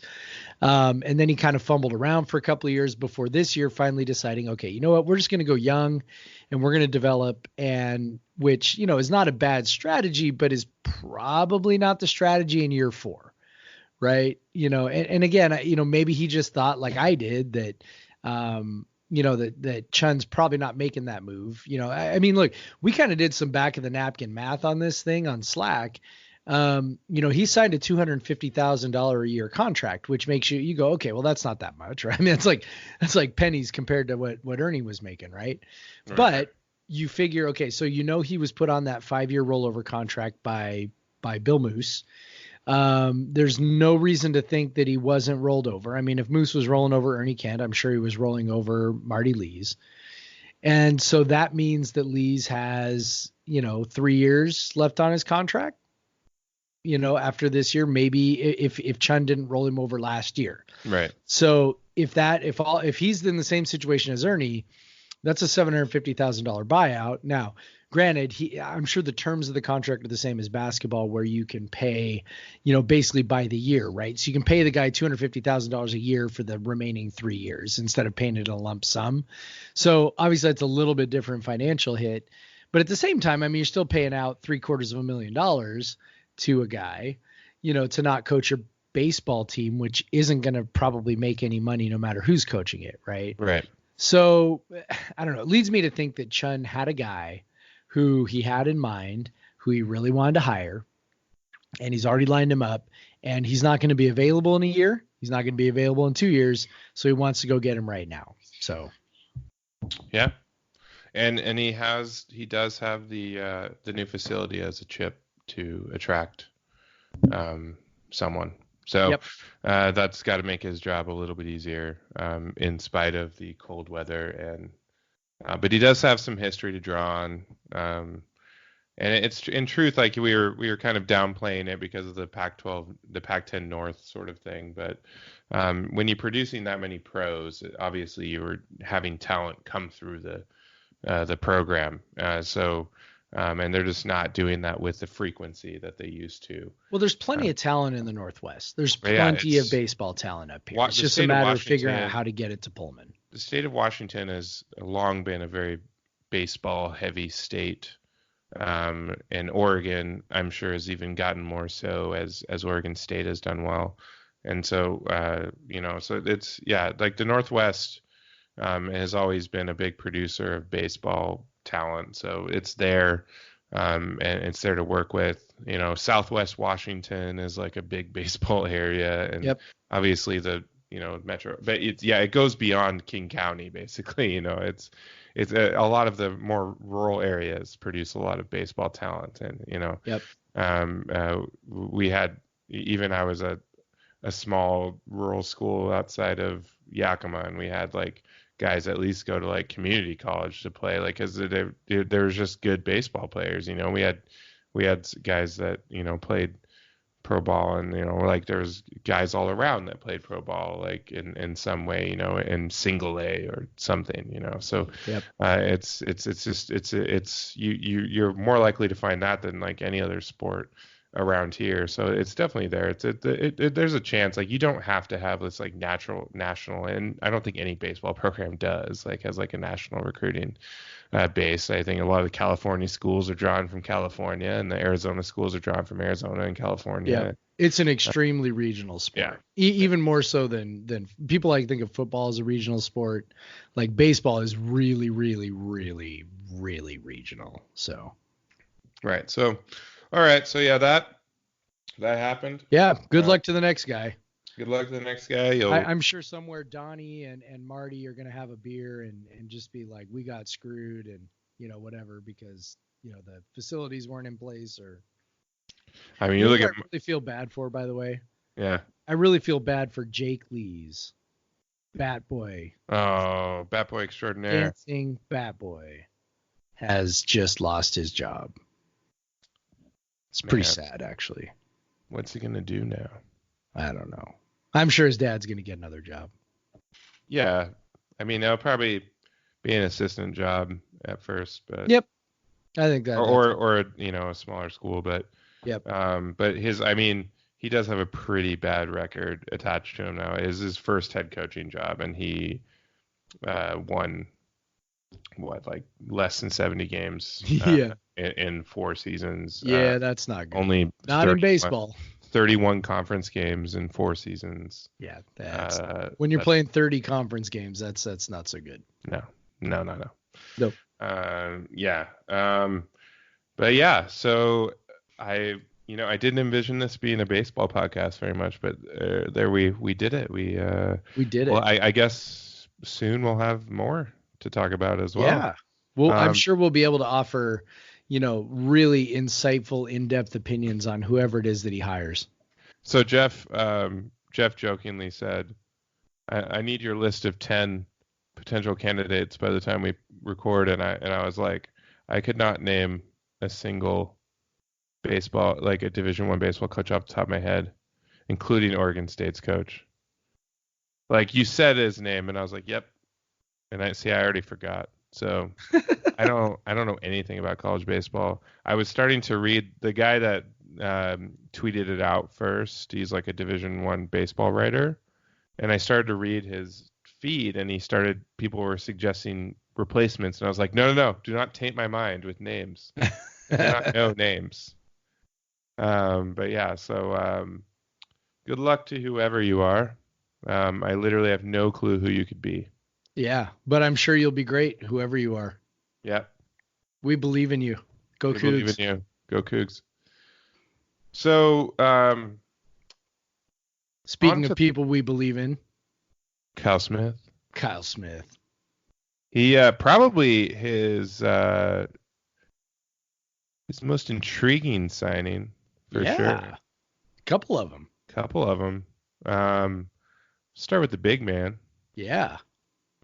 Speaker 2: And then he kind of fumbled around for a couple of years before this year, finally deciding, okay, you know what, we're just going to go young and we're going to develop, and which, is not a bad strategy, but is probably not the strategy in year 4. Right. And again, maybe he just thought like I did that, that Chun's probably not making that move. I mean, look, we kind of did some back of the napkin math on this thing on Slack. He signed a $250,000 a year contract, which makes you go, okay, well, that's not that much, right? I mean, that's like pennies compared to what Ernie was making. Right. But you figure, okay, so, he was put on that 5-year rollover contract by Bill Moose. There's no reason to think that he wasn't rolled over. I mean, if Moose was rolling over Ernie Kent, I'm sure he was rolling over Marty Lees. And so that means that Lees has, 3 years left on his contract, after this year, maybe if Chun didn't roll him over last year.
Speaker 3: Right.
Speaker 2: So if he's in the same situation as Ernie, that's a $750,000 buyout. Now, granted, I'm sure the terms of the contract are the same as basketball, where you can pay, basically by the year, right? So you can pay the guy $250,000 a year for the remaining 3 years instead of paying it in a lump sum. So obviously that's a little bit different financial hit, but at the same time, I mean, you're still paying out $750,000 to a guy, to not coach your baseball team, which isn't going to probably make any money no matter who's coaching it, right?
Speaker 3: Right.
Speaker 2: So I don't know. It leads me to think that Chun had a guy who he had in mind, who he really wanted to hire, and he's already lined him up, and he's not going to be available in a year. He's not going to be available in 2 years. So he wants to go get him right now. So.
Speaker 3: Yeah. And he does have the new facility as a chip to attract someone. So
Speaker 2: yep.
Speaker 3: That's got to make his job a little bit easier in spite of the cold weather. And but he does have some history to draw on. And it's in truth, like we were kind of downplaying it because of the Pac-12, the Pac-10 North sort of thing. But when you're producing that many pros, obviously you were having talent come through the program. So And they're just not doing that with the frequency that they used to.
Speaker 2: Well, there's plenty of talent in the Northwest. There's
Speaker 3: But yeah,
Speaker 2: plenty of baseball talent up here. It's
Speaker 3: the
Speaker 2: just a
Speaker 3: state of
Speaker 2: matter of figuring out
Speaker 3: Washington-
Speaker 2: how to get it to Pullman.
Speaker 3: The state of Washington has long been a very baseball heavy state. And Oregon, I'm sure, has even gotten more so as Oregon State has done well. And so, so it's, like the Northwest has always been a big producer of baseball talent. So it's there, and it's there to work with. Southwest Washington is like a big baseball area, and obviously the metro, but it goes beyond King County basically. It's a lot of the more rural areas produce a lot of baseball talent, and we had, even I was at a small rural school outside of Yakima, and we had like guys at least go to like community college to play, like, because there was just good baseball players. We had guys that played pro ball, and like there was guys all around that played pro ball, like in some way, in single A or something, so you're more likely to find that than like any other sport around here. So it's definitely there. There's a chance, like, you don't have to have this like national, and I don't think any baseball program has like a national recruiting base. I think a lot of the California schools are drawn from California, and the Arizona schools are drawn from Arizona and California.
Speaker 2: Yeah, it's an extremely regional sport. Even more so than people like think of football as a regional sport. Like baseball is really, really, really, really regional. So,
Speaker 3: right. So, all right. So yeah, that happened.
Speaker 2: Yeah. Good luck to the next guy.
Speaker 3: Good luck to the next guy.
Speaker 2: I'm sure somewhere Donnie and Marty are going to have a beer and just be like, we got screwed and, whatever, because, the facilities weren't in place. Or,
Speaker 3: I mean, I
Speaker 2: really feel bad for, by the way.
Speaker 3: Yeah.
Speaker 2: I really feel bad for Jake Lees. Bat Boy.
Speaker 3: Oh, Bat Boy extraordinaire.
Speaker 2: Dancing Bat Boy has just lost his job. It's pretty sad, actually.
Speaker 3: What's he going to do now?
Speaker 2: I don't know. I'm sure his dad's going to get another job.
Speaker 3: Yeah. I mean, it'll probably be an assistant job at first, but
Speaker 2: yep. I think that
Speaker 3: or a smaller school, but
Speaker 2: yep.
Speaker 3: But he does have a pretty bad record attached to him now. It is his first head coaching job, and he won less than 70 games in 4 seasons.
Speaker 2: Yeah, that's not good.
Speaker 3: Only
Speaker 2: not in baseball.
Speaker 3: 31 conference games in 4 seasons.
Speaker 2: Yeah, that's when you're playing 30 conference games, that's not so good.
Speaker 3: No.
Speaker 2: Nope.
Speaker 3: Yeah. But yeah, so I didn't envision this being a baseball podcast very much, but there we did it. We did it. Well, I guess soon we'll have more to talk about as well.
Speaker 2: Yeah. Well, I'm sure we'll be able to offer, really insightful, in-depth opinions on whoever it is that he hires.
Speaker 3: So Jeff jokingly said, I need your list of 10 potential candidates by the time we record. And I was like, I could not name a single baseball, like a Division I baseball coach off the top of my head, including Oregon State's coach. Like, you said his name and I was like, yep. And I already forgot. So I don't know anything about college baseball. I was starting to read the guy that tweeted it out first. He's like a Division I baseball writer. And I started to read his feed, and people were suggesting replacements. And I was like, no, do not taint my mind with names. I do not know names. But yeah, so good luck to whoever you are. I literally have no clue who you could be.
Speaker 2: Yeah, but I'm sure you'll be great, whoever you are.
Speaker 3: Yeah.
Speaker 2: We believe in you. Go Cougs.
Speaker 3: We believe in you. Go Cougs. So,
Speaker 2: speaking of people we believe in.
Speaker 3: Kyle Smith. He probably his most intriguing signing for sure.
Speaker 2: Couple of them.
Speaker 3: Start with the big man.
Speaker 2: Yeah.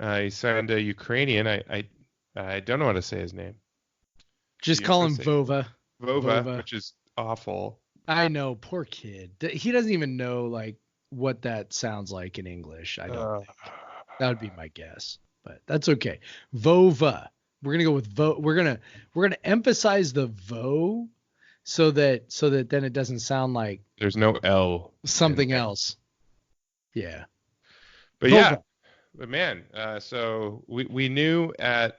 Speaker 3: He signed a Ukrainian. I don't know how to say his name.
Speaker 2: Just call him Vova.
Speaker 3: Vova, which is awful.
Speaker 2: I know, poor kid. He doesn't even know like what that sounds like in English. I don't think. That would be my guess, but that's okay. Vova. We're gonna go with vo. We're gonna emphasize the vo, so that then it doesn't sound like
Speaker 3: There's no L.
Speaker 2: something else. Yeah.
Speaker 3: But
Speaker 2: Vova.
Speaker 3: yeah, but man, so we knew at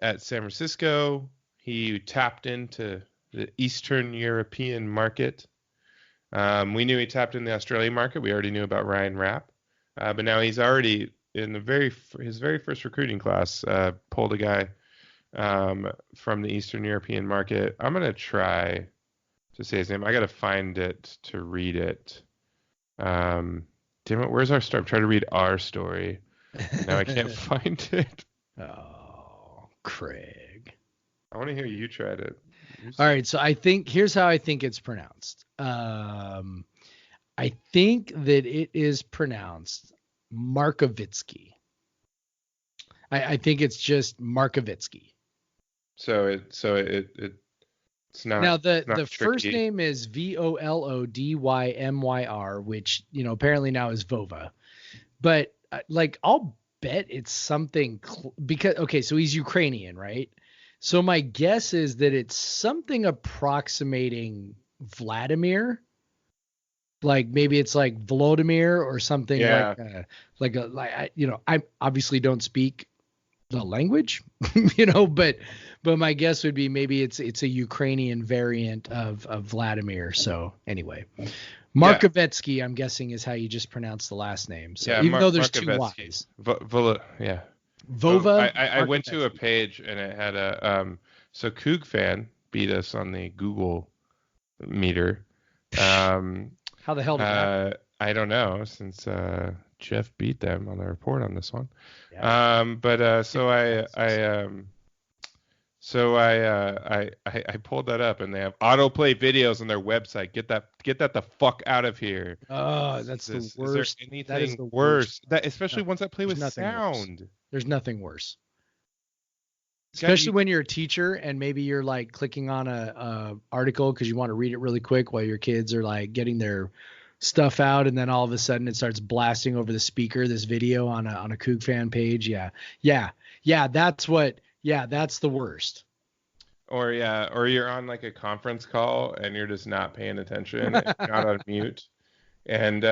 Speaker 3: San Francisco he tapped into the Eastern European market. We knew he tapped in the Australian market. We already knew about Ryan Rapp, but now he's already in his very first recruiting class pulled a guy from the Eastern European market. I'm gonna try to say his name. I gotta find it to read it. Damn it, where's our story? I'm trying to read our story. Now I can't find it.
Speaker 2: Oh, Craig.
Speaker 3: I want to hear you try to.
Speaker 2: All right, so here's how I think it's pronounced. I think that it is pronounced Markovitsky. I think it's just Markovitsky.
Speaker 3: So it's not.
Speaker 2: Now the
Speaker 3: not
Speaker 2: first
Speaker 3: tricky.
Speaker 2: name is Volodymyr, which apparently now is Vova, but I'll bet it's something because so he's Ukrainian, right? So my guess is that it's something approximating Vladimir, like maybe it's like Volodymyr or something I obviously don't speak the language, but my guess would be maybe it's a Ukrainian variant of Vladimir. So anyway, Markovetsky, I'm guessing is how you just pronounce the last name. So even though there's two Y's.
Speaker 3: Yeah.
Speaker 2: Vova.
Speaker 3: I went to a page and it had so Coug fan beat us on the Google meter.
Speaker 2: How the hell did that?
Speaker 3: I don't know, since Jeff beat them on the report on this one.
Speaker 2: Yeah.
Speaker 3: So I pulled that up and they have autoplay videos on their website. Get that the fuck out of here.
Speaker 2: Oh, that's the worst.
Speaker 3: Is there anything
Speaker 2: that is the
Speaker 3: worse? Especially ones that play with sound.
Speaker 2: Worse. There's nothing worse. Especially when you're a teacher and maybe you're like clicking on a article because you want to read it really quick while your kids are like getting their stuff out, and then all of a sudden it starts blasting over the speaker this video on a Coug fan page. Yeah, that's the worst.
Speaker 3: Or you're on like a conference call and you're just not paying attention, not on mute, and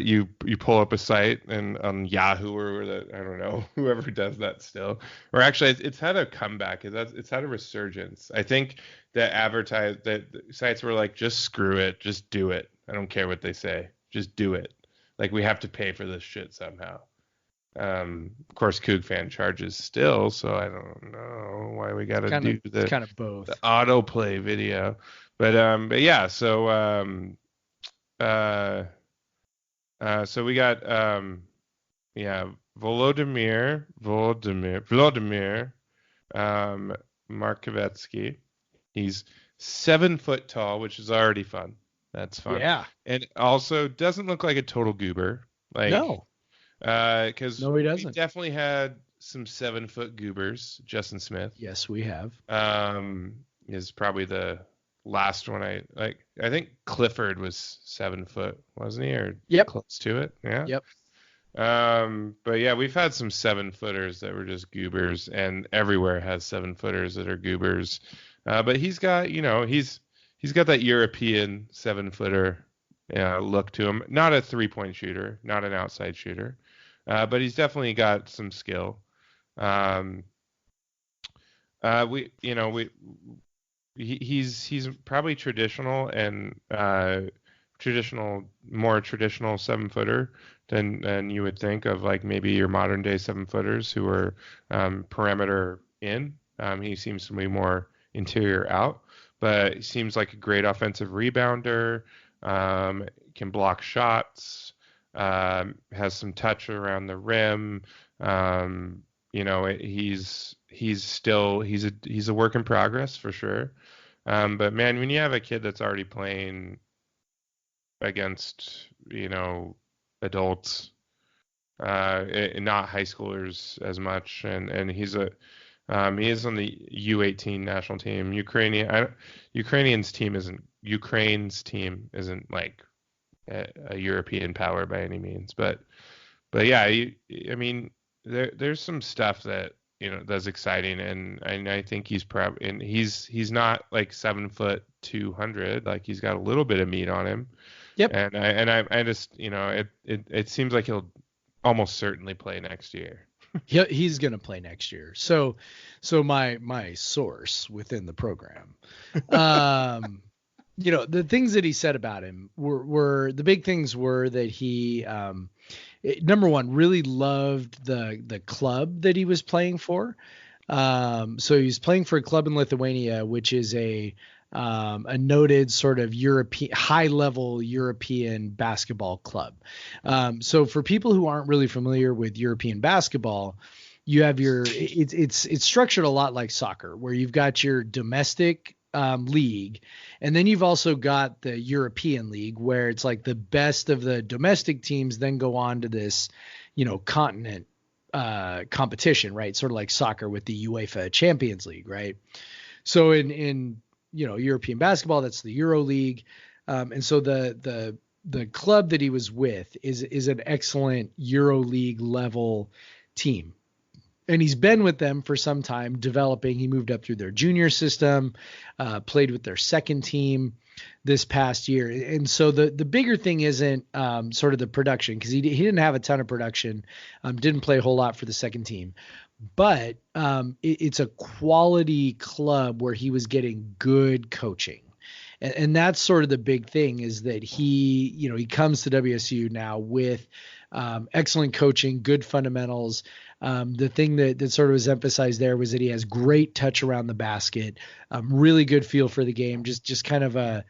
Speaker 3: you pull up a site and on Yahoo or I don't know, whoever does that still. Or actually, it's had a comeback. It's had a resurgence. I think that sites were like, just screw it, just do it. I don't care what they say, just do it. Like, we have to pay for this shit somehow. Of course, Coug fan charges still, so I don't know why we got to do the
Speaker 2: kind of both
Speaker 3: the autoplay video. But yeah, so so we got Volodymyr Markovetsky. He's 7 foot tall, which is already fun. That's fun.
Speaker 2: Yeah.
Speaker 3: And also doesn't look like a total goober.
Speaker 2: No.
Speaker 3: Because
Speaker 2: he doesn't.
Speaker 3: We definitely had some 7 foot goobers. Justin Smith.
Speaker 2: Yes, we have.
Speaker 3: Is probably the last one I think Clifford was 7 foot, wasn't he? Or close to it. Yeah.
Speaker 2: Yep.
Speaker 3: But yeah, we've had some 7 footers that were just goobers, and everywhere has 7 footers that are goobers. But he's got, he's got that European 7 footer look to him. Not a 3-point shooter, not an outside shooter, but he's definitely got some skill. He's probably traditional and more traditional 7 footer than you would think of, like maybe your modern day 7 footers who are perimeter in. He seems to be more interior out, but he seems like a great offensive rebounder, can block shots, has some touch around the rim. He's a work in progress for sure. But man, when you have a kid that's already playing against, adults, not high schoolers as much, and he is on the U18 national team. Ukraine's team isn't like a European power by any means, but yeah, there's some stuff that that's exciting. And I think he's probably, and he's not like 7 foot 200. Like he's got a little bit of meat on him.
Speaker 2: Yep.
Speaker 3: And I just, it seems like he'll almost certainly play next year.
Speaker 2: He's going to play next year. So my source within the program, the things that he said about him were the big things were that he, number one, really loved the club that he was playing for. So he was playing for a club in Lithuania, which is a noted sort of high level European basketball club. So for people who aren't really familiar with European basketball, you have it's structured a lot like soccer, where you've got your domestic league, and then you've also got the European league, where it's like the best of the domestic teams then go on to this, continent competition, right? Sort of like soccer with the UEFA Champions League, right? So in European basketball, that's the Euro League. And so the club that he was with is an excellent Euro League level team. And he's been with them for some time developing. He moved up through their junior system, played with their second team this past year. And so the bigger thing isn't sort of the production, because he didn't have a ton of production, didn't play a whole lot for the second team. But it's a quality club where he was getting good coaching. And that's sort of the big thing, is that he comes to WSU now with excellent coaching, good fundamentals. The thing that sort of was emphasized there was that he has great touch around the basket, really good feel for the game, just kind of a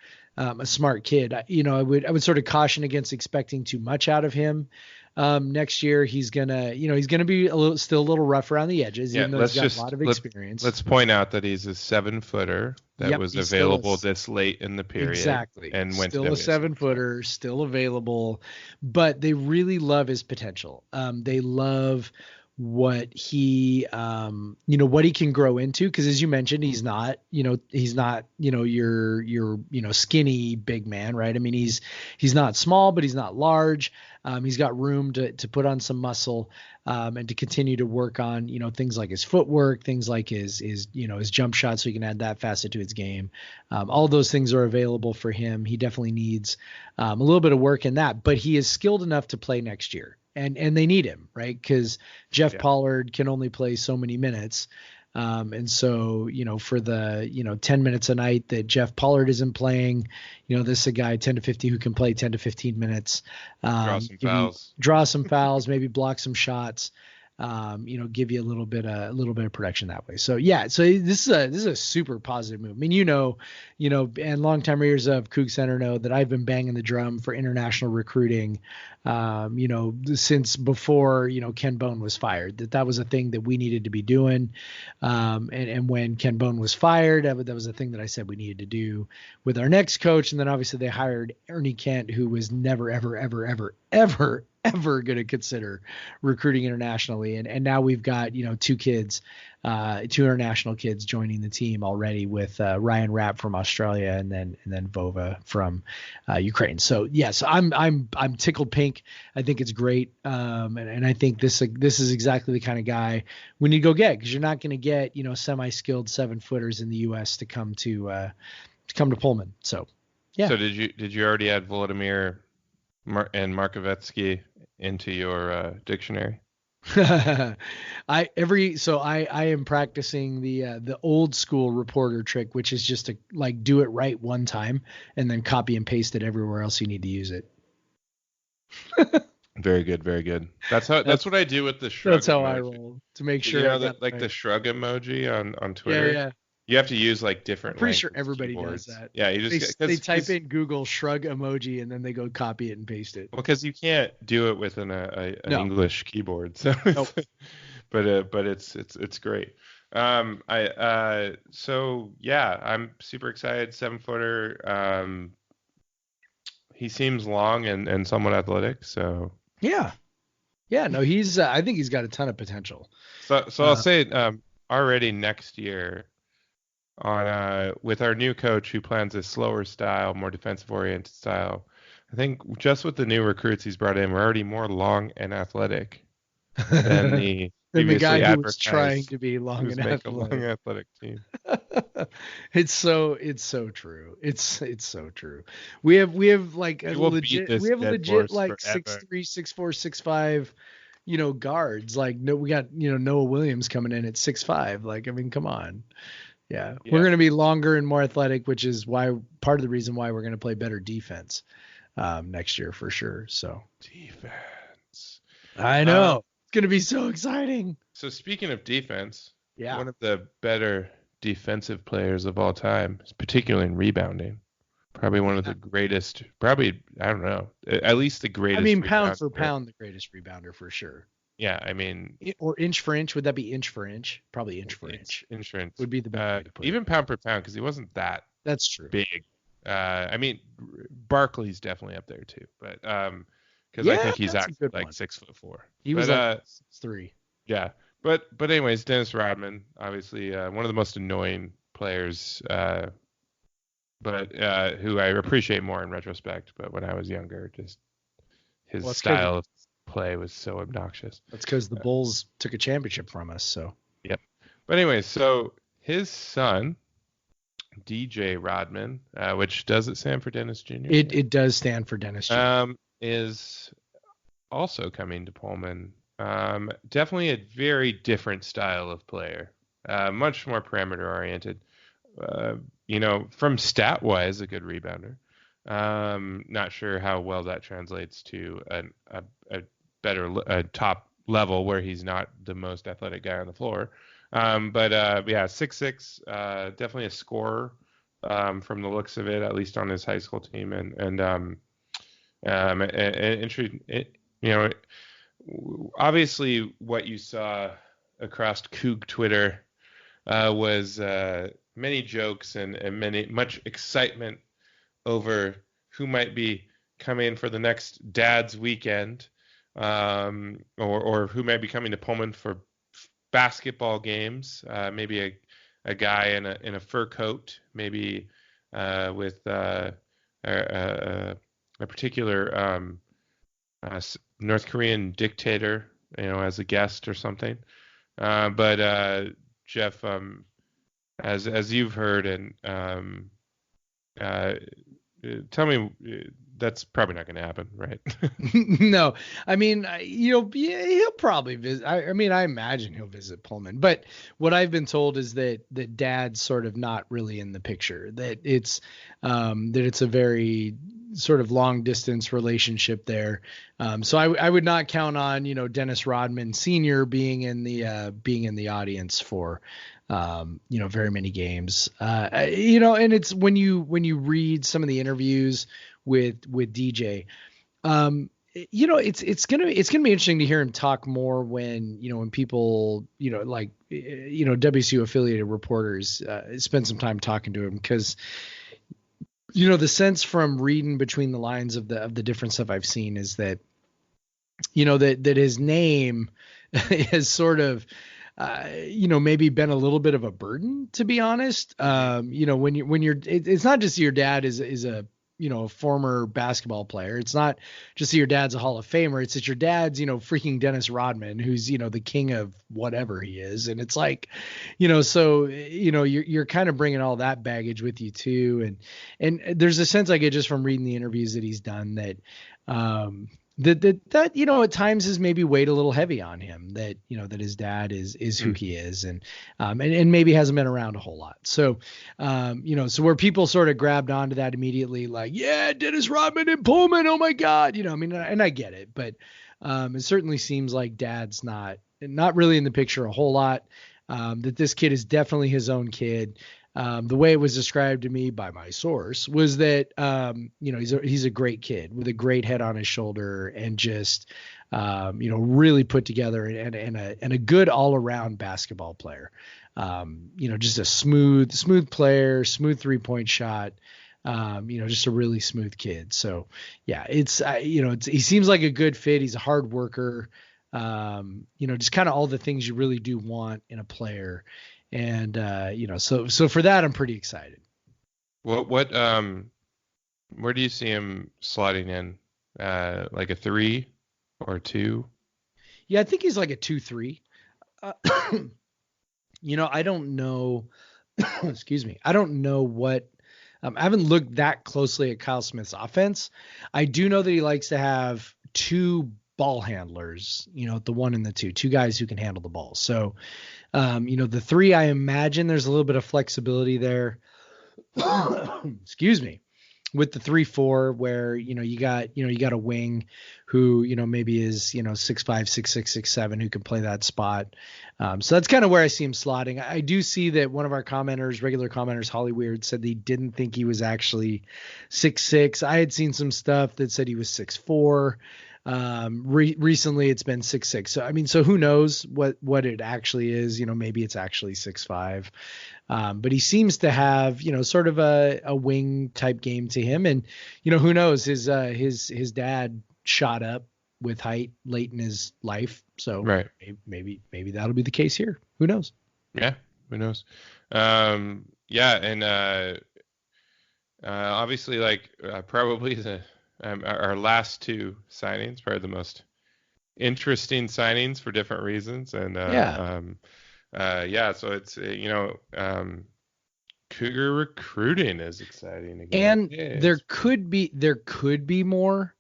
Speaker 2: smart kid. I would sort of caution against expecting too much out of him. Next year he's gonna be still a little rough around the edges, even though he's got a lot of experience.
Speaker 3: Let's point out that he's a 7-footer that was available this late in the period.
Speaker 2: Exactly.
Speaker 3: And went
Speaker 2: still
Speaker 3: to
Speaker 2: a 7-footer, still available, but they really love his potential. They love what he what he can grow into, because as you mentioned, he's not your skinny big man, right? I mean, he's not small, but he's not large. He's got room to put on some muscle, and to continue to work on things like his footwork, things like his jump shot, so he can add that facet to his game. All those things are available for him. He definitely needs a little bit of work in that, but he is skilled enough to play next year. And they need him, right? Because Jeff Pollard can only play so many minutes. And so, for the, 10 minutes a night that Jeff Pollard isn't playing, this is a guy 10 to 15 who can play 10 to 15 minutes. Draw some fouls, maybe block some shots. Give you a little bit of production that way. So this is a super positive move. I mean, and longtime readers of Coug Center know that I've been banging the drum for international recruiting, since before, Ken Bone was fired, that was a thing that we needed to be doing. And when Ken Bone was fired, that was a thing that I said we needed to do with our next coach. And then obviously they hired Ernie Kent, who was never, ever, ever, ever, ever, ever going to consider recruiting internationally. And now we've got, two international kids joining the team already, with Ryan Rapp from Australia and then Vova from Ukraine. So yes, I'm tickled pink. I think it's great. And I think this is exactly the kind of guy we need to go get, because you're not going to get, semi-skilled 7-footers in the US to come to Pullman. So yeah. So
Speaker 3: did you already add Volodymyr and Markovetsky into your dictionary?
Speaker 2: I am practicing the old school reporter trick, which is just to do it right one time and then copy and paste it everywhere else you need to use it.
Speaker 3: Very good, very good. That's what I do with the shrug.
Speaker 2: That's how
Speaker 3: emoji.
Speaker 2: I roll, to make sure.
Speaker 3: The shrug emoji on Twitter.
Speaker 2: Yeah.
Speaker 3: You have to use different.
Speaker 2: I'm pretty sure everybody does that.
Speaker 3: Yeah,
Speaker 2: they type in Google shrug emoji and then they go copy it and paste it.
Speaker 3: Well, because you can't do it with an English keyboard. So,
Speaker 2: nope.
Speaker 3: but it's great. I'm super excited. 7-footer. He seems long and somewhat athletic. So
Speaker 2: yeah. No, he's. I think he's got a ton of potential.
Speaker 3: So I'll say already next year, on with our new coach who plans a slower style, more defensive oriented style. I think just with the new recruits he's brought in, we're already more long and athletic than
Speaker 2: than the guy who was
Speaker 3: advertised
Speaker 2: trying to be long
Speaker 3: who's
Speaker 2: and
Speaker 3: make a long
Speaker 2: athletic.
Speaker 3: athletic team.
Speaker 2: It's so true. It's so true. We have like a
Speaker 3: We will beat
Speaker 2: legit
Speaker 3: this
Speaker 2: we have
Speaker 3: dead
Speaker 2: legit
Speaker 3: horse
Speaker 2: like
Speaker 3: forever.
Speaker 2: 6'3", 6'4", 6'5", guards. Like no, we got Noah Williams coming in at 6'5". Like I mean, come on. Yeah, we're
Speaker 3: Yeah.
Speaker 2: going to be longer and more athletic, which is why part of the reason why we're going to play better defense next year for sure. So
Speaker 3: Defense.
Speaker 2: I know it's going to be so exciting.
Speaker 3: So speaking of defense,
Speaker 2: Yeah.
Speaker 3: one of the better defensive players of all time, particularly in rebounding, probably one of the greatest, probably, I don't know, at least the greatest.
Speaker 2: I mean, pound for
Speaker 3: rebounder.
Speaker 2: pound, the greatest rebounder for sure.
Speaker 3: Yeah, I mean,
Speaker 2: Or inch for inch. Would that be inch for inch? Probably inch for inch.
Speaker 3: Insurance
Speaker 2: Would be the best way to put
Speaker 3: even
Speaker 2: it.
Speaker 3: pound per pound, because he wasn't that
Speaker 2: That's true.
Speaker 3: big. I mean, Barkley's definitely up there too, but because I think he's actually like 6'4".
Speaker 2: He was like 6'3".
Speaker 3: Yeah, but anyways, Dennis Rodman, obviously one of the most annoying players, but who I appreciate more in retrospect. But when I was younger, just his style of play was so obnoxious.
Speaker 2: That's because the Bulls took a championship from us. So.
Speaker 3: Yep. But anyways, so his son, DJ Rodman, which does it stand for Dennis Jr.?
Speaker 2: It does stand for Dennis Jr.
Speaker 3: Is also coming to Pullman. Definitely a very different style of player, much more perimeter oriented. From stat wise, a good rebounder. Not sure how well that translates to a better top level where he's not the most athletic guy on the floor. But 6'6", definitely a scorer from the looks of it, at least on his high school team, obviously what you saw across Coug Twitter was many jokes and much excitement over who might be coming for the next Dad's Weekend, or who might be coming to Pullman for basketball games. Maybe a guy in a fur coat, maybe with a particular North Korean dictator, as a guest or something. But Jeff, as you've heard, and tell me, that's probably not going to happen, right?
Speaker 2: No, I mean, he'll probably visit. I mean, I imagine he'll visit Pullman. But what I've been told is that Dad's sort of not really in the picture. That it's a very sort of long distance relationship there. So I would not count on Dennis Rodman Sr. being in the audience for very many games. And it's when you read some of the interviews with DJ, it's gonna be interesting to hear him talk more when people WSU affiliated reporters spend some time talking to him, because the sense from reading between the lines of the different stuff I've seen is that that his name has sort of maybe been a little bit of a burden, to be honest. When you're it's not just your dad is a a former basketball player. It's not just that your dad's a Hall of Famer. It's that your dad's, freaking Dennis Rodman, who's, the king of whatever he is. And it's like, so, you're kind of bringing all that baggage with you too. And there's a sense I get just from reading the interviews that he's done that, that at times has maybe weighed a little heavy on him, that that his dad is who he is, and maybe hasn't been around a whole lot. So so where people sort of grabbed onto that immediately, like, yeah, Dennis Rodman and Pullman, oh my God, and I get it, but it certainly seems like Dad's not really in the picture a whole lot. That this kid is definitely his own kid. The way it was described to me by my source was that, he's a great kid with a great head on his shoulder, and just, really put together, and a good all around basketball player. Just a smooth player, smooth 3-point shot. Just a really smooth kid. So yeah, he seems like a good fit. He's a hard worker. Just kind of all the things you really do want in a player. And, so for that, I'm pretty excited.
Speaker 3: Where do you see him slotting in? Like a 3 or 2?
Speaker 2: Yeah, I think he's like a 2-3. I don't know. Excuse me. I don't know what. I haven't looked that closely at Kyle Smith's offense. I do know that he likes to have two ball handlers, the 1 and the 2, two guys who can handle the ball. So, the 3, I imagine there's a little bit of flexibility there. Excuse me. With the 3-4 where, you got a wing who, maybe is, 6'5", 6'6", 6'7", who can play that spot. So that's kind of where I see him slotting. I do see that one of our regular commenters, Holly Weird, said they didn't think he was actually 6'6". I had seen some stuff that said he was 6'4". Recently it's been 6'6". So who knows what it actually is, maybe it's actually 6'5". But he seems to have, sort of a wing type game to him. And, who knows, his dad shot up with height late in his life. So
Speaker 3: right.
Speaker 2: maybe that'll be the case here. Who knows?
Speaker 3: Yeah. Who knows? Yeah. And, obviously probably our last 2 signings, probably the most interesting signings for different reasons. And, so it's, Cougar recruiting is exciting again.
Speaker 2: And there could be more.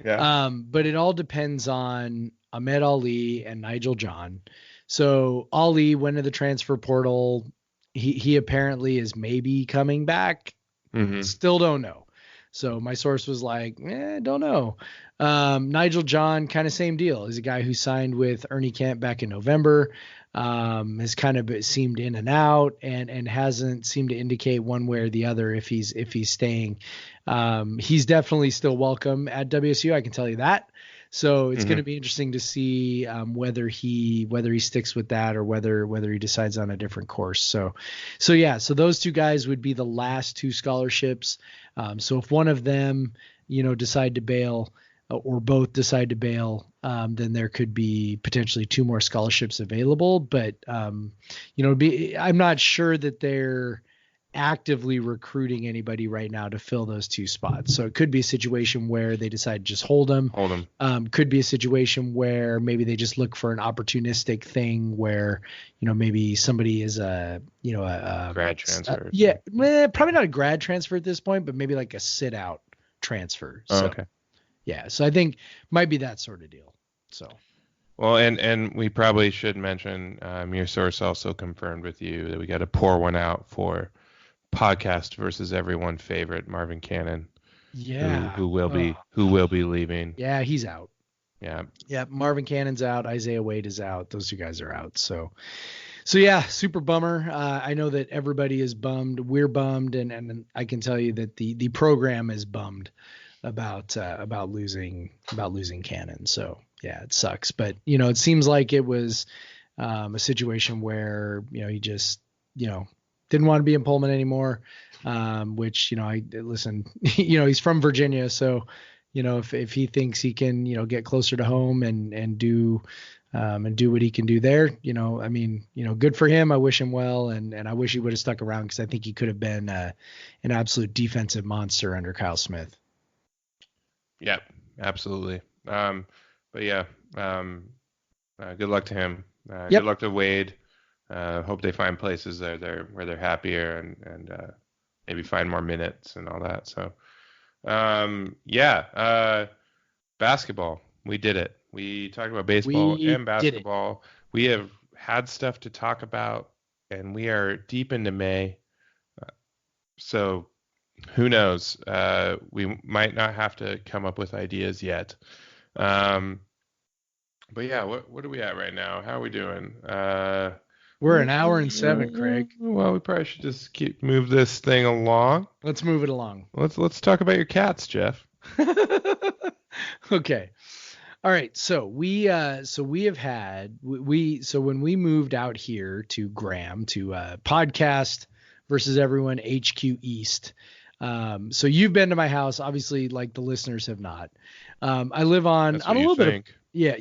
Speaker 3: Yeah.
Speaker 2: But it all depends on Ahmed Ali and Nigel John. So Ali went to the transfer portal. He apparently is maybe coming back.
Speaker 3: Mm-hmm.
Speaker 2: Still don't know. So my source was like, don't know. Nigel John, kind of same deal. He's a guy who signed with Ernie Kent back in November. Has kind of seemed in and out and hasn't seemed to indicate one way or the other if he's staying. He's definitely still welcome at WSU. I can tell you that. So it's going to be interesting to see whether he sticks with that or whether he decides on a different course. So those 2 guys would be the last 2 scholarships. So if one of them, decide to bail or both decide to bail, then there could be potentially 2 more scholarships available. But I'm not sure that they're actively recruiting anybody right now to fill those 2 spots. So it could be a situation where they decide to just hold them. Could be a situation where maybe they just look for an opportunistic thing where, maybe somebody is a
Speaker 3: grad transfer.
Speaker 2: Probably not a grad transfer at this point, but maybe like a sit out transfer. So,
Speaker 3: okay.
Speaker 2: Yeah. So I think might be that sort of deal. So.
Speaker 3: Well, and we probably should mention your source also confirmed with you that we got to pour one out for podcast versus everyone favorite Marvin Cannon.
Speaker 2: Yeah.
Speaker 3: Who will be leaving.
Speaker 2: Yeah, he's out.
Speaker 3: Yeah.
Speaker 2: Yeah, Marvin Cannon's out. Isaiah Wade is out. Those 2 guys are out. So yeah, super bummer. I know that everybody is bummed. We're bummed, and I can tell you that the program is bummed about losing Cannon. So yeah, it sucks. But it seems like it was a situation where he just didn't want to be in Pullman anymore, which, I listen, he's from Virginia. So, if he thinks he can, get closer to home and do what he can do there, good for him. I wish him well. And I wish he would have stuck around because I think he could have been an absolute defensive monster under Kyle Smith.
Speaker 3: Yeah, absolutely. But yeah, good luck to him. Good luck to Wade. Hope they find places where they're happier and maybe find more minutes and all that. So, basketball. We did it. We talked about baseball and basketball. We have had stuff to talk about, and we are deep into May. So who knows? We might not have to come up with ideas yet. But yeah, what are we at right now? How are we doing?
Speaker 2: We're an hour and 7, Craig.
Speaker 3: Well, we probably should just move this thing along.
Speaker 2: Let's move it along.
Speaker 3: Let's talk about your cats, Jeff.
Speaker 2: Okay. All right. So when we moved out here to Graham to podcast versus everyone HQ East. So you've been to my house, obviously, like the listeners have not. I live on a little bit of, yeah.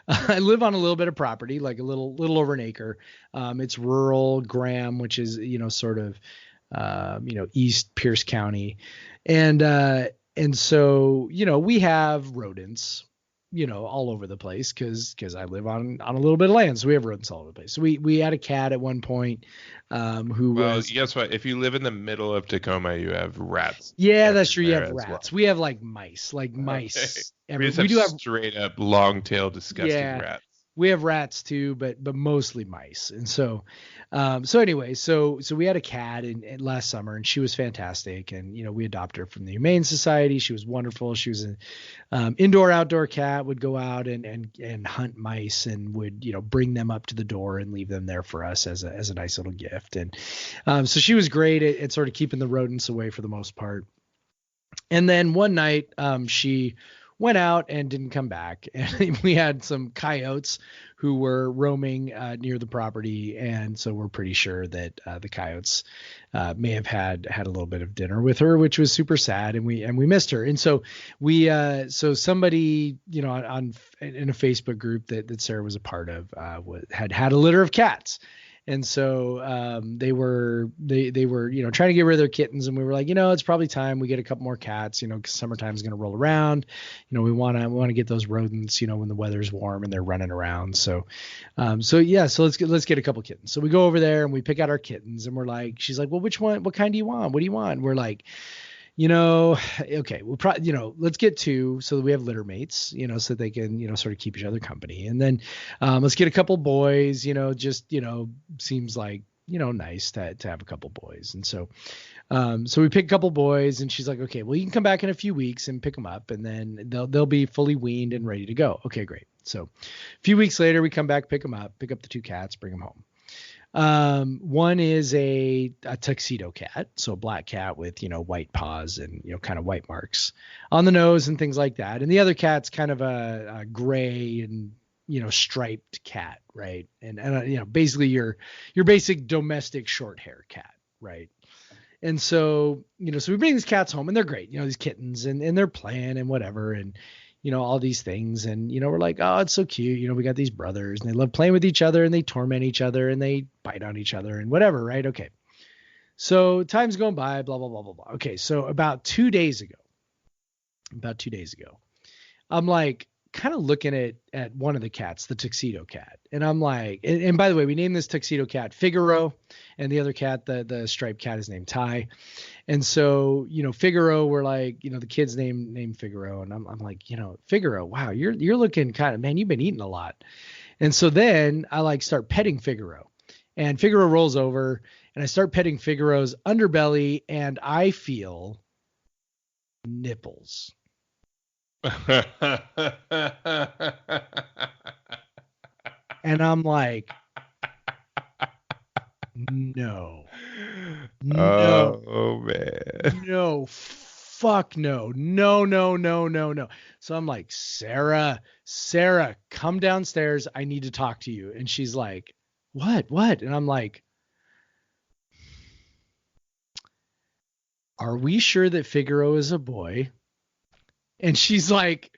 Speaker 2: I live on a little bit of property, like a little over an acre. It's rural Graham, which is, sort of, East Pierce County. And so, we have rodents, all over the place because I live on a little bit of land. So we have rodents all over the place. So we had a cat at one point
Speaker 3: guess what? If you live in the middle of Tacoma, you have rats.
Speaker 2: Yeah, that's true. You have
Speaker 3: everywhere as
Speaker 2: rats.
Speaker 3: well.
Speaker 2: We have like mice.
Speaker 3: We just have straight up long tail disgusting rats.
Speaker 2: We have rats too, but mostly mice. And so anyway, so we had a cat in last summer, and she was fantastic. And we adopted her from the Humane Society. She was wonderful. She was an indoor outdoor cat. Would go out and hunt mice, and would bring them up to the door and leave them there for us as a nice little gift. And so she was great at sort of keeping the rodents away for the most part. And then one night she went out and didn't come back. And we had some coyotes who were roaming near the property. And so we're pretty sure that the coyotes may have had a little bit of dinner with her, which was super sad. And we missed her. And so so somebody, in a Facebook group that Sarah was a part of, had a litter of cats. And so they were trying to get rid of their kittens, and we were like, it's probably time we get a couple more cats, because summertime is going to roll around. We want to get those rodents, when the weather's warm and they're running around. So let's get a couple kittens. So we go over there and we pick out our kittens, and we're like, she's like, well, which one? What kind do you want? What do you want? And we're like, okay, we'll probably, let's get two so that we have litter mates, so that they can, sort of keep each other company. And then let's get a couple boys, seems like, nice to have a couple boys. And so we pick a couple boys, and she's like, okay, well, you can come back in a few weeks and pick them up, and then they'll be fully weaned and ready to go. Okay, great. So a few weeks later, we come back, pick up the two cats, bring them home. One is a tuxedo cat, so a black cat with, white paws and, kind of white marks on the nose and things like that. And the other cat's kind of a gray and, striped cat, right? And basically your basic domestic short hair cat, right? And so, so we bring these cats home, and they're great, these kittens, and they're playing and whatever. And, all these things. And, we're like, oh, it's so cute. We got these brothers, and they love playing with each other, and they torment each other, and they bite on each other and whatever. Right. Okay. So time's going by, blah, blah, blah, blah, blah. Okay. So about 2 days ago, I'm like kind of looking at one of the cats, the tuxedo cat. And I'm like, and by the way, we named this tuxedo cat Figaro, and the other cat, the striped cat, is named Ty. And so, Figaro, we're like, the kid's named Figaro. And I'm like, Figaro, wow, you're looking kind of, man, you've been eating a lot. And so then I like start petting Figaro, and Figaro rolls over, and I start petting Figaro's underbelly, and I feel nipples. And I'm like, no,
Speaker 3: oh man,
Speaker 2: no, fuck no. So I'm like, Sarah, come downstairs. I need to talk to you. And she's like, what? And I'm like, are we sure that Figaro is a boy? And she's like,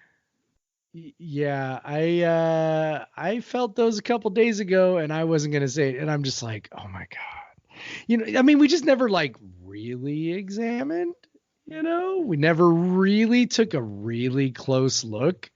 Speaker 2: yeah, I felt those a couple days ago, and I wasn't going to say it. And I'm just like, oh my God. We just never like really examined, we never really took a really close look,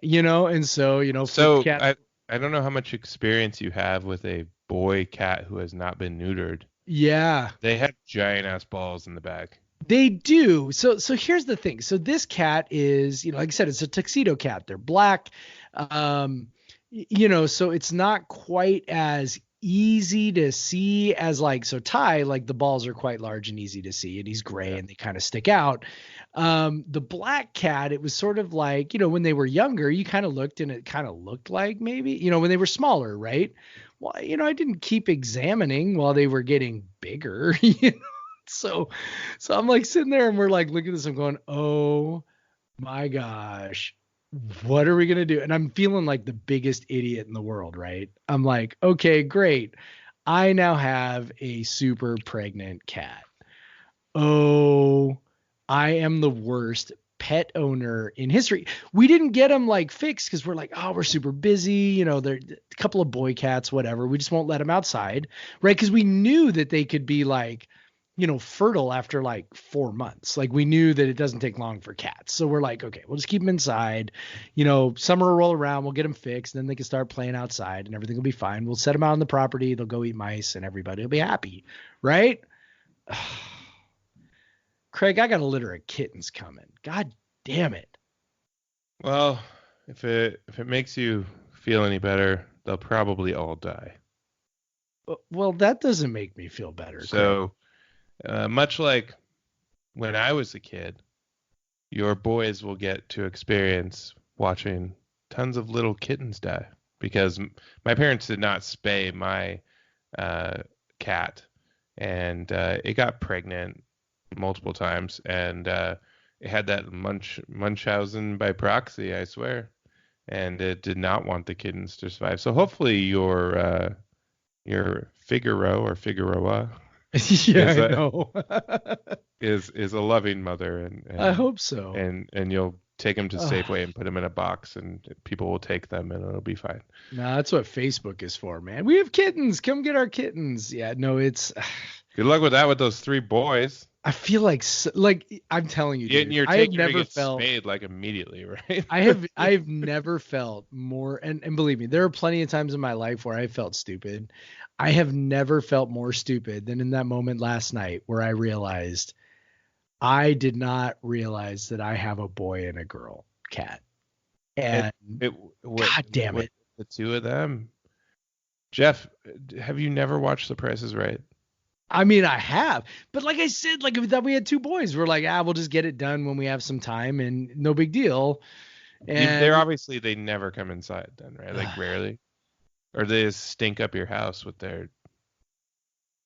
Speaker 2: and so,
Speaker 3: so
Speaker 2: cat,
Speaker 3: I don't know how much experience you have with a boy cat who has not been neutered.
Speaker 2: Yeah.
Speaker 3: They have giant ass balls in the back.
Speaker 2: They do. So here's the thing. So this cat is, like I said, it's a tuxedo cat. They're black. So it's not quite as easy to see as so Ty, the balls are quite large and easy to see, and he's gray and they kind of stick out. The black cat, it was sort of like, when they were younger, you kind of looked and it kind of looked like maybe, when they were smaller, right? Well, I didn't keep examining while they were getting bigger, So I'm like sitting there, and we're like, look at this. I'm going, oh my gosh, what are we going to do? And I'm feeling like the biggest idiot in the world, right? I'm like, okay, great. I now have a super pregnant cat. Oh, I am the worst pet owner in history. We didn't get them fixed because we're like, oh, we're super busy. They're a couple of boy cats, whatever. We just won't let them outside, right? Because we knew that they could be fertile after like 4 months. Like we knew that it doesn't take long for cats. So we're like, okay, we'll just keep them inside. Summer will roll around. We'll get them fixed. Then they can start playing outside and everything will be fine. We'll set them out on the property. They'll go eat mice and everybody will be happy. Right? Craig, I got a litter of kittens coming. God damn it.
Speaker 3: Well, if it makes you feel any better, they'll probably all die.
Speaker 2: Well, that doesn't make me feel better.
Speaker 3: So, much like when I was a kid, your boys will get to experience watching tons of little kittens die because my parents did not spay my cat, and it got pregnant multiple times, and it had that Munchausen by proxy, I swear, and it did not want the kittens to survive. So hopefully your Figaro or Figueroa
Speaker 2: I know.
Speaker 3: is a loving mother, and
Speaker 2: I hope so.
Speaker 3: And you'll take them to Safeway and put them in a box, and people will take them, and it'll be fine.
Speaker 2: No, that's what Facebook is for, man. We have kittens. Come get our kittens. Yeah, no, it's.
Speaker 3: Good luck with that with those 3 boys.
Speaker 2: I feel like I'm telling you, dude,
Speaker 3: You're
Speaker 2: I have
Speaker 3: taking
Speaker 2: never
Speaker 3: to get
Speaker 2: felt
Speaker 3: spayed like immediately, right?
Speaker 2: I've never felt more, and believe me, there are plenty of times in my life where I felt stupid. I have never felt more stupid than in that moment last night where I realized I did not realize that I have a boy and a girl cat. And God damn it.
Speaker 3: The 2 of them. Jeff, have you never watched The Price is Right?
Speaker 2: I mean, I have, but like I said, like if we thought we had 2 boys, we're like, we'll just get it done when we have some time and no big deal. And
Speaker 3: They're obviously, they never come inside then, right? Like rarely. Or they just stink up your house with their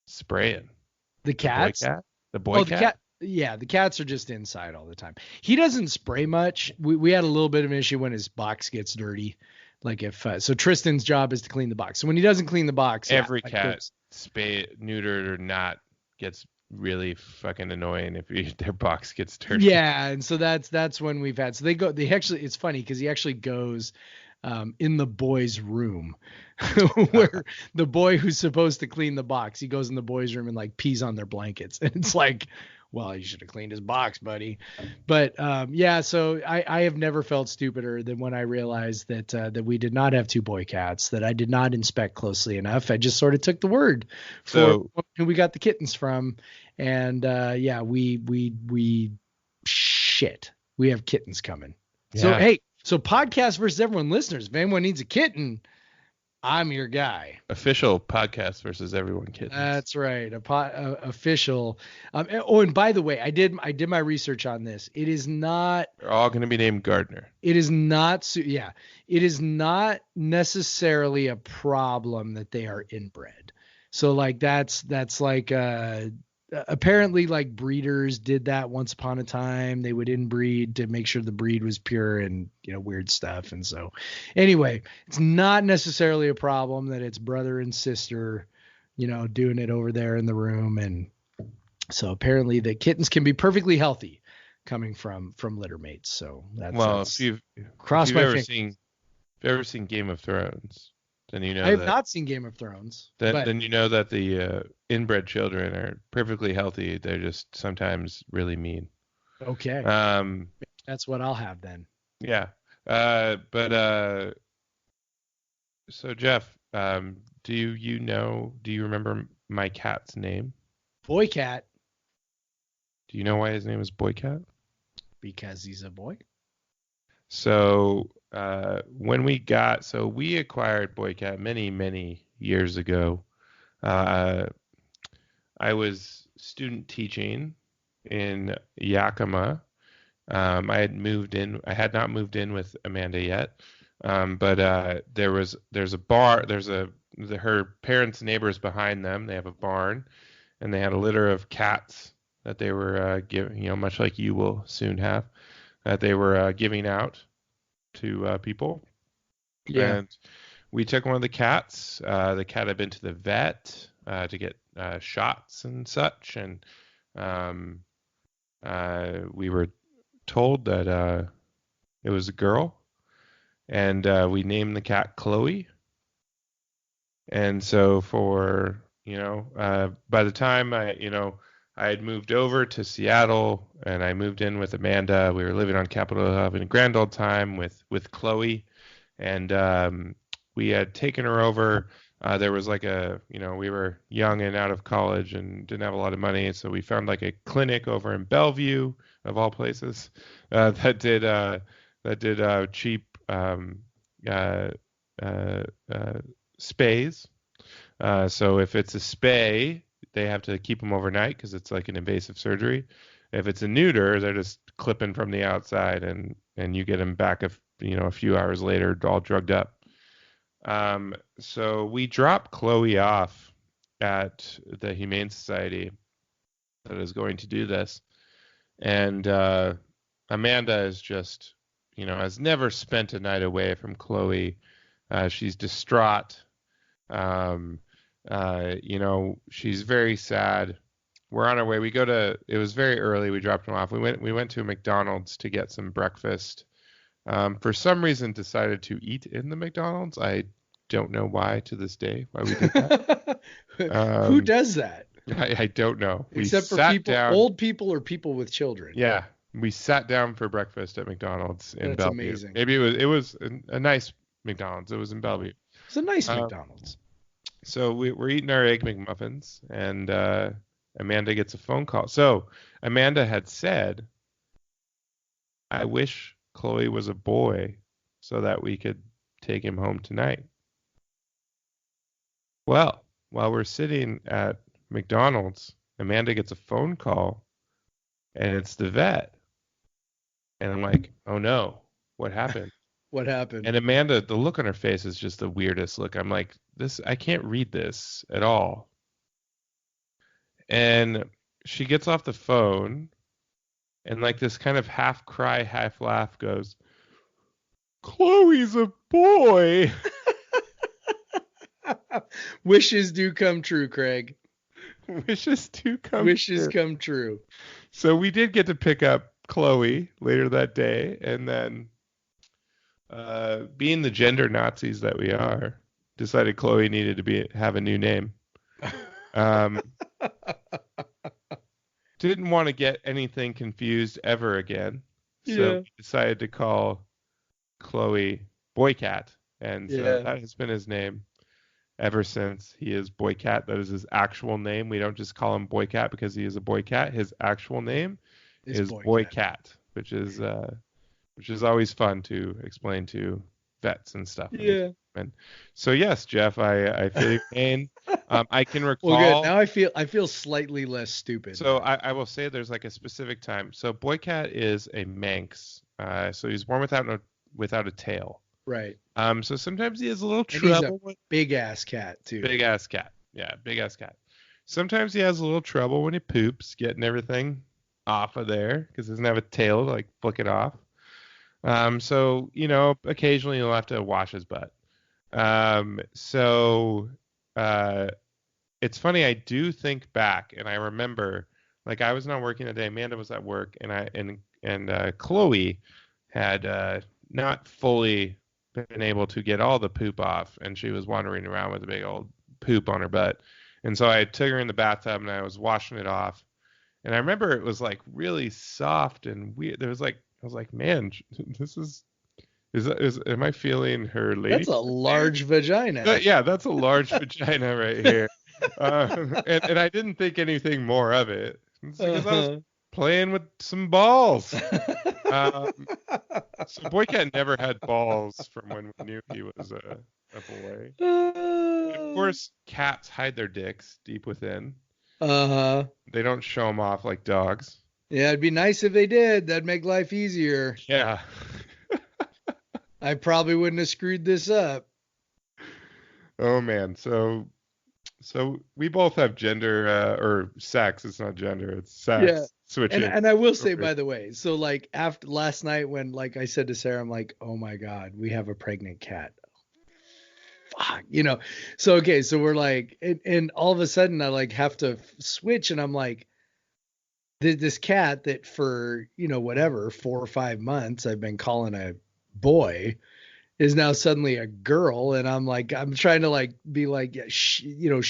Speaker 3: spraying.
Speaker 2: The cats?
Speaker 3: The boy cat?
Speaker 2: Yeah, the cats are just inside all the time. He doesn't spray much. We had a little bit of an issue when his box gets dirty. Like so Tristan's job is to clean the box. So when he doesn't clean the box,
Speaker 3: every cat, spay, neutered or not, gets really fucking annoying if their box gets dirty.
Speaker 2: Yeah, and so that's when we've had. So they actually, it's funny because he actually goes in the boys' room where the boy who's supposed to clean the box, he goes in the boys' room and like pees on their blankets, and it's like, well, you should have cleaned his box, buddy. But so I have never felt stupider than when I realized that we did not have 2 boy cats, that I did not inspect closely enough. I just sort of took the word for who we got the kittens from, and we have kittens coming. Yeah. So hey, podcast versus everyone listeners. If anyone needs a kitten, I'm your guy.
Speaker 3: Official podcast versus everyone kittens.
Speaker 2: That's right. Official. And by the way, I did my research on this. It is not.
Speaker 3: They're all going to be named Gardner.
Speaker 2: It is not. Yeah. It is not necessarily a problem that they are inbred. So like that's like apparently like breeders did that once upon a time. They would inbreed to make sure the breed was pure and weird stuff. And so anyway, it's not necessarily a problem that it's brother and sister, doing it over there in the room. And so apparently the kittens can be perfectly healthy coming from litter mates. So that's
Speaker 3: if you've ever seen Game of Thrones, then I
Speaker 2: have not seen Game of Thrones.
Speaker 3: Then you know that the inbred children are perfectly healthy. They're just sometimes really mean.
Speaker 2: Okay. That's what I'll have then.
Speaker 3: Yeah. So Jeff, do you remember my cat's name?
Speaker 2: Boy Cat.
Speaker 3: Do you know why his name is Boy Cat?
Speaker 2: Because he's a boy.
Speaker 3: So we acquired Boy Cat many years ago. I was student teaching in Yakima. I had not moved in with Amanda yet. But there's a bar, her parents' neighbors behind them. They have a barn, and they had a litter of cats that they were giving, much like you will soon have, that they were giving out to people.
Speaker 2: Yeah.
Speaker 3: And we took one of the cats. The cat had been to the vet to get shots and such, and we were told that it was a girl, and we named the cat Chloe. And so for by the time I I had moved over to Seattle, and I moved in with Amanda. We were living on Capitol Hill, having a grand old time with Chloe, and we had taken her over. There was like we were young and out of college and didn't have a lot of money, so we found like a clinic over in Bellevue, of all places, that did cheap spays. So if it's a spay, they have to keep them overnight because it's like an invasive surgery. If it's a neuter, they're just clipping from the outside, and you get them back a few hours later, all drugged up. So we dropped Chloe off at the Humane Society that is going to do this, and Amanda is just, has never spent a night away from Chloe. She's distraught. She's very sad. We're on our way. It was very early. We dropped him off. We went to a McDonald's to get some breakfast. For some reason decided to eat in the McDonald's. I don't know why to this day why we did that.
Speaker 2: Who does that?
Speaker 3: I don't know.
Speaker 2: Except for people, old people or people with children.
Speaker 3: Yeah. We sat down for breakfast at McDonald's in
Speaker 2: That's
Speaker 3: Bellevue.
Speaker 2: amazing.
Speaker 3: Maybe it was a nice McDonald's. It was in Bellevue.
Speaker 2: It's a nice McDonald's.
Speaker 3: So we're eating our Egg McMuffins, and Amanda gets a phone call. So Amanda had said, I wish Chloe was a boy so that we could take him home tonight. Well, while we're sitting at McDonald's, Amanda gets a phone call, and it's the vet. And I'm like, oh no, what happened?
Speaker 2: What happened?
Speaker 3: And Amanda, the look on her face is just the weirdest look. I'm like, I can't read this at all. And she gets off the phone, and like this kind of half cry, half laugh goes, Chloe's a boy.
Speaker 2: Wishes do come true, Craig.
Speaker 3: Wishes do come
Speaker 2: Wishes
Speaker 3: true.
Speaker 2: come true.
Speaker 3: So we did get to pick up Chloe later that day, and then being the gender Nazis that we are, decided Chloe needed to have a new name. Didn't want to get anything confused ever again, so we decided to call Chloe Boycat, and so that has been his name ever since. He is Boycat. That is his actual name. We don't just call him Boycat because he is a boy cat. His actual name is Boycat, which is always fun to explain to vets and stuff.
Speaker 2: Yeah.
Speaker 3: And so yes, Jeff, I feel your pain. I can recall.
Speaker 2: Well, good. Now I feel slightly less stupid.
Speaker 3: So I will say there's like a specific time. So Boycat is a Manx. So he's born without a tail.
Speaker 2: Right.
Speaker 3: So sometimes he has a little trouble.
Speaker 2: He's a big ass cat too.
Speaker 3: Big ass cat. Yeah, big ass cat. Sometimes he has a little trouble when he poops, getting everything off of there because he doesn't have a tail to like flick it off. So occasionally he'll have to wash his butt. It's funny. I do think back, and I remember, like, I was not working that day. Amanda was at work, and Chloe had not fully been able to get all the poop off, and she was wandering around with a big old poop on her butt. And so I took her in the bathtub, and I was washing it off. And I remember it was like really soft and weird. There was like, I was like, man, this is am I feeling her lady?
Speaker 2: That's a large vagina.
Speaker 3: Yeah, that's a large vagina right here. And I didn't think anything more of it. It's because I was playing with some balls. So Boycat never had balls from when we knew he was a boy. And of course, cats hide their dicks deep within.
Speaker 2: Uh-huh.
Speaker 3: They don't show them off like dogs.
Speaker 2: Yeah, it'd be nice if they did. That'd make life easier.
Speaker 3: Yeah.
Speaker 2: I probably wouldn't have screwed this up.
Speaker 3: Oh man, so we both have gender or sex. It's not gender, it's sex.
Speaker 2: Yeah.
Speaker 3: Switching.
Speaker 2: And I will say, by the way, so like after last night when like I said to Sarah, I'm like, oh my God, we have a pregnant cat. Fuck, So okay, so we're like, and all of a sudden I like have to switch, and I'm like, this cat that for 4 or 5 months I've been calling a boy is now suddenly a girl, and I'm trying to like be like, yeah, she
Speaker 3: You got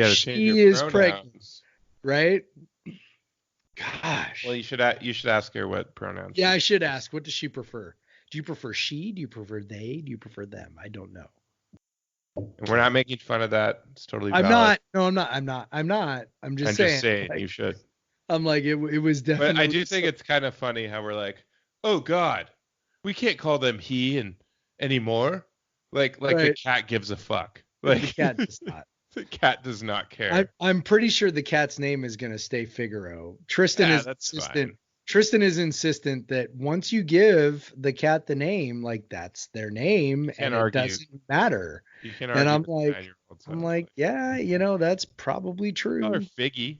Speaker 3: to change your
Speaker 2: is pregnant,
Speaker 3: pronouns.
Speaker 2: right? Gosh.
Speaker 3: Well, you should ask her what pronouns.
Speaker 2: Yeah, I should
Speaker 3: prefers.
Speaker 2: ask. What does she prefer? Do you prefer she? Do you prefer they? Do you prefer them? I don't know.
Speaker 3: And we're not making fun of that. It's totally
Speaker 2: I'm
Speaker 3: valid.
Speaker 2: not. No, I'm not. I'm not. I'm just saying.
Speaker 3: Saying
Speaker 2: Like,
Speaker 3: you should.
Speaker 2: I'm like it was definitely.
Speaker 3: But I do think it's kind of funny how we're like, oh God, we can't call them he and anymore. Like the
Speaker 2: Right.
Speaker 3: cat gives a fuck.
Speaker 2: The
Speaker 3: Like
Speaker 2: cat does not.
Speaker 3: the cat does not care.
Speaker 2: I'm pretty sure the cat's name is going to stay Figaro. Tristan
Speaker 3: Yeah,
Speaker 2: is
Speaker 3: that's
Speaker 2: insistent.
Speaker 3: fine.
Speaker 2: Tristan is insistent that once you give the cat the name, like that's their name, and
Speaker 3: argue.
Speaker 2: it doesn't matter.
Speaker 3: You can
Speaker 2: And
Speaker 3: argue
Speaker 2: I'm
Speaker 3: with a
Speaker 2: like,
Speaker 3: 9-year-old
Speaker 2: I'm
Speaker 3: son.
Speaker 2: like, yeah, that's probably true.
Speaker 3: Call her Figgy.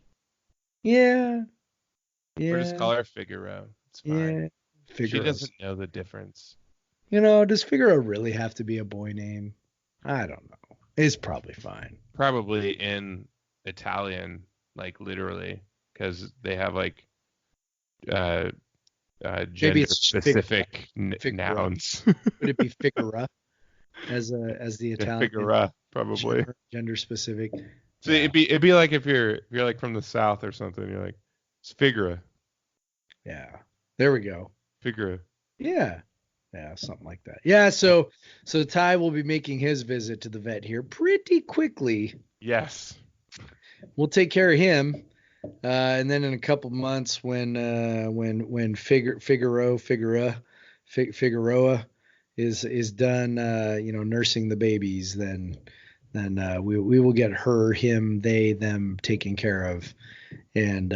Speaker 2: Yeah,
Speaker 3: Or just
Speaker 2: yeah,
Speaker 3: call her Figaro. It's fine.
Speaker 2: yeah.
Speaker 3: She
Speaker 2: Figaro.
Speaker 3: doesn't know the difference.
Speaker 2: Does Figaro really have to be a boy name? I don't know. It's probably fine.
Speaker 3: Probably in Italian, like literally, because they have like gender
Speaker 2: it's
Speaker 3: specific
Speaker 2: Figaro.
Speaker 3: nouns.
Speaker 2: Would it be Figara as the Italian?
Speaker 3: Figura, probably.
Speaker 2: Gender specific.
Speaker 3: So it'd be like if you're like from the South or something, you're like, it's Figura.
Speaker 2: Yeah. There we go.
Speaker 3: Figura.
Speaker 2: Yeah. Yeah, something like that. Yeah, so Ty will be making his visit to the vet here pretty quickly.
Speaker 3: Yes.
Speaker 2: We'll take care of him. And then in a couple months when Figueroa is done nursing the babies, then we will get her, him, they, them taken care of. And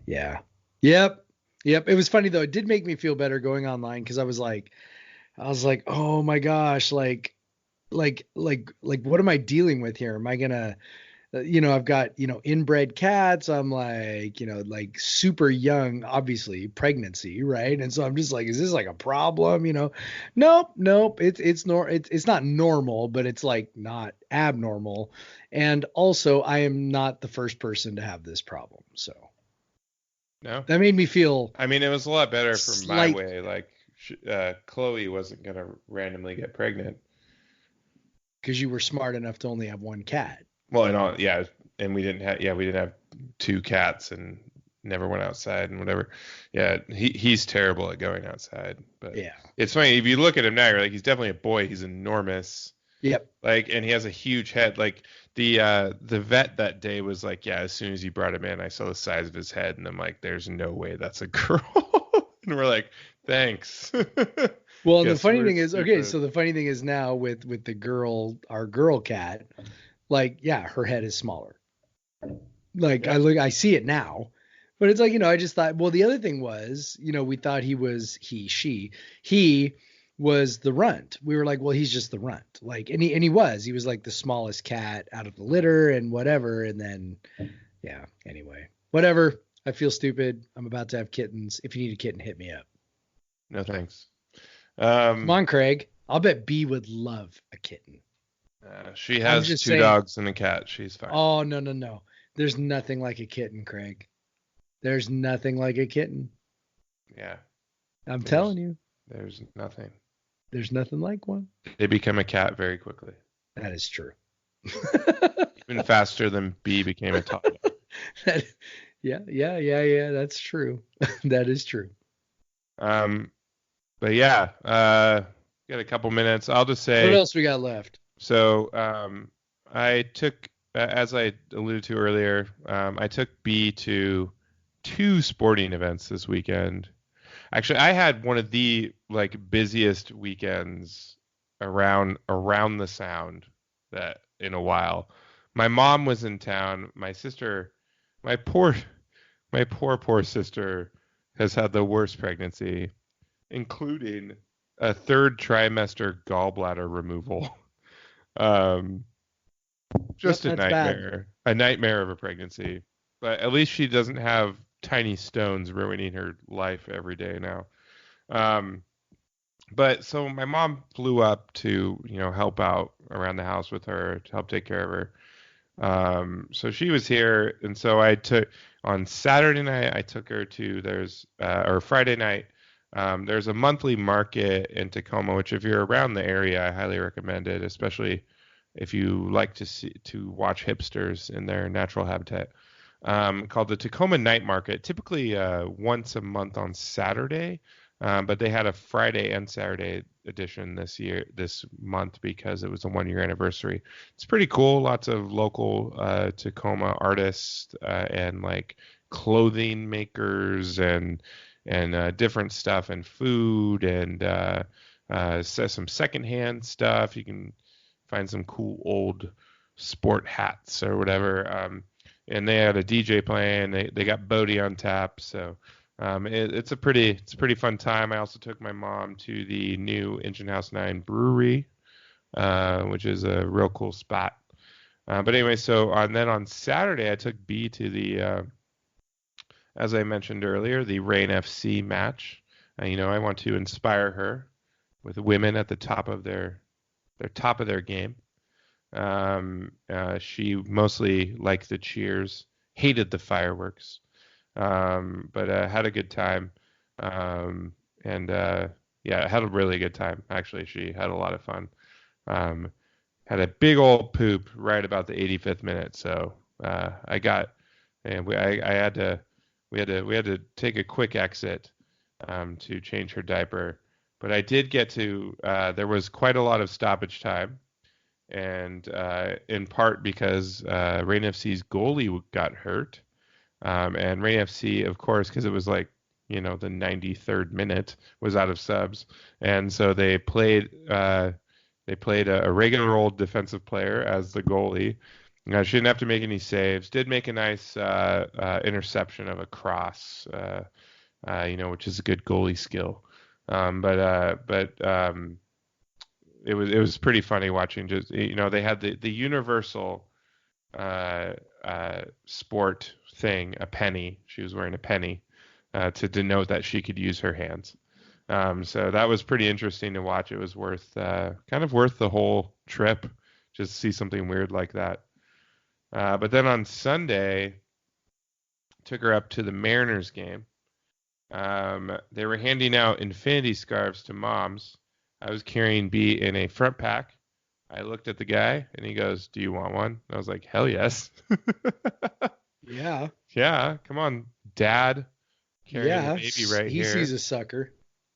Speaker 2: yeah. Yep. It was funny though. It did make me feel better going online because I was like, oh my gosh, like what am I dealing with here? Am I gonna, I've got inbred cats. I'm like, like super young, obviously pregnancy, right? And so I'm just like, is this like a problem? Nope. It's not normal, but it's like not abnormal. And also, I am not the first person to have this problem, so.
Speaker 3: No.
Speaker 2: That made me feel.
Speaker 3: I mean, it was a lot better for my way. Like, Chloe wasn't gonna randomly get pregnant
Speaker 2: because you were smart enough to only have one cat.
Speaker 3: Well, and we didn't have two cats and never went outside and whatever. Yeah, he's terrible at going outside. But
Speaker 2: yeah,
Speaker 3: it's funny if you look at him now, you're like, he's definitely a boy. He's enormous.
Speaker 2: Yep.
Speaker 3: Like, and he has a huge head. Like the vet that day was like, yeah, as soon as you brought him in, I saw the size of his head, and I'm like, there's no way that's a girl. And we're like, thanks.
Speaker 2: Well, the funny thing is, okay, so the funny thing is now with the girl, our girl cat, like, yeah, her head is smaller. Like, yeah. I see it now, but it's like, I just thought, well, the other thing was, we thought he was the runt. We were like, well, he's just the runt. Like, and he was like the smallest cat out of the litter and whatever. And then, yeah, anyway, whatever. I feel stupid. I'm about to have kittens. If you need a kitten, hit me up.
Speaker 3: No, thanks.
Speaker 2: Come on, Craig. I'll bet B would love a kitten.
Speaker 3: She has two dogs and a cat. She's fine.
Speaker 2: Oh, no. There's nothing like a kitten, Craig. There's nothing like a kitten.
Speaker 3: Yeah.
Speaker 2: I'm telling you.
Speaker 3: There's nothing.
Speaker 2: There's nothing like one.
Speaker 3: They become a cat very quickly.
Speaker 2: That is true.
Speaker 3: Even faster than B became a toddler.
Speaker 2: Yeah. That's true. That is true.
Speaker 3: But yeah, got a couple minutes. I'll just say.
Speaker 2: What else we got left?
Speaker 3: So, I took, as I alluded to earlier, I took B to 2 sporting events this weekend. Actually, I had one of the busiest weekends around the Sound that in a while. My mom was in town. My sister, my poor sister has had the worst pregnancy, including a 3rd trimester gallbladder removal. Just a nightmare. Bad. A nightmare of a pregnancy. But at least she doesn't have tiny stones ruining her life every day now. But so my mom flew up to, help out around the house with her, to help take care of her. So she was here, and so on Saturday night, I took her to or Friday night, There's a monthly market in Tacoma, which if you're around the area, I highly recommend it, especially if you like to watch hipsters in their natural habitat. Called the Tacoma Night Market, typically once a month on Saturday, but they had a Friday and Saturday edition this month because it was the 1 year anniversary. It's pretty cool. Lots of local Tacoma artists and like clothing makers and different stuff and food and some secondhand stuff. You can find some cool old sport hats or whatever. And they had a DJ playing. They got Bodie on tap. So it's a pretty fun time. I also took my mom to the new Engine House 9 brewery, which is a real cool spot. But anyway, then on Saturday I took B to the as I mentioned earlier, the Rain FC match. I want to inspire her with women at the top of their game. She mostly liked the cheers, hated the fireworks, but had a good time. Had a really good time. Actually, she had a lot of fun. Had a big old poop right about the 85th minute, so we had to take a quick exit to change her diaper. But I did get to. There was quite a lot of stoppage time. And in part because Rain FC's goalie got hurt. And Rain FC, of course, because it was like, the 93rd minute, was out of subs. And so they played a regular old defensive player as the goalie. She didn't have to make any saves. Did make a nice interception of a cross, which is a good goalie skill. It was pretty funny watching. Just they had the universal sport thing, a penny. She was wearing a penny to denote that she could use her hands. So that was pretty interesting to watch. It was worth the whole trip just to see something weird like that. But then on Sunday, took her up to the Mariners game. They were handing out infinity scarves to moms. I was carrying B in a front pack. I looked at the guy and he goes, "Do you want one?" I was like, "Hell yes."
Speaker 2: Yeah.
Speaker 3: Yeah. Come on, Dad. Carrying the baby right
Speaker 2: he
Speaker 3: here.
Speaker 2: He sees a sucker.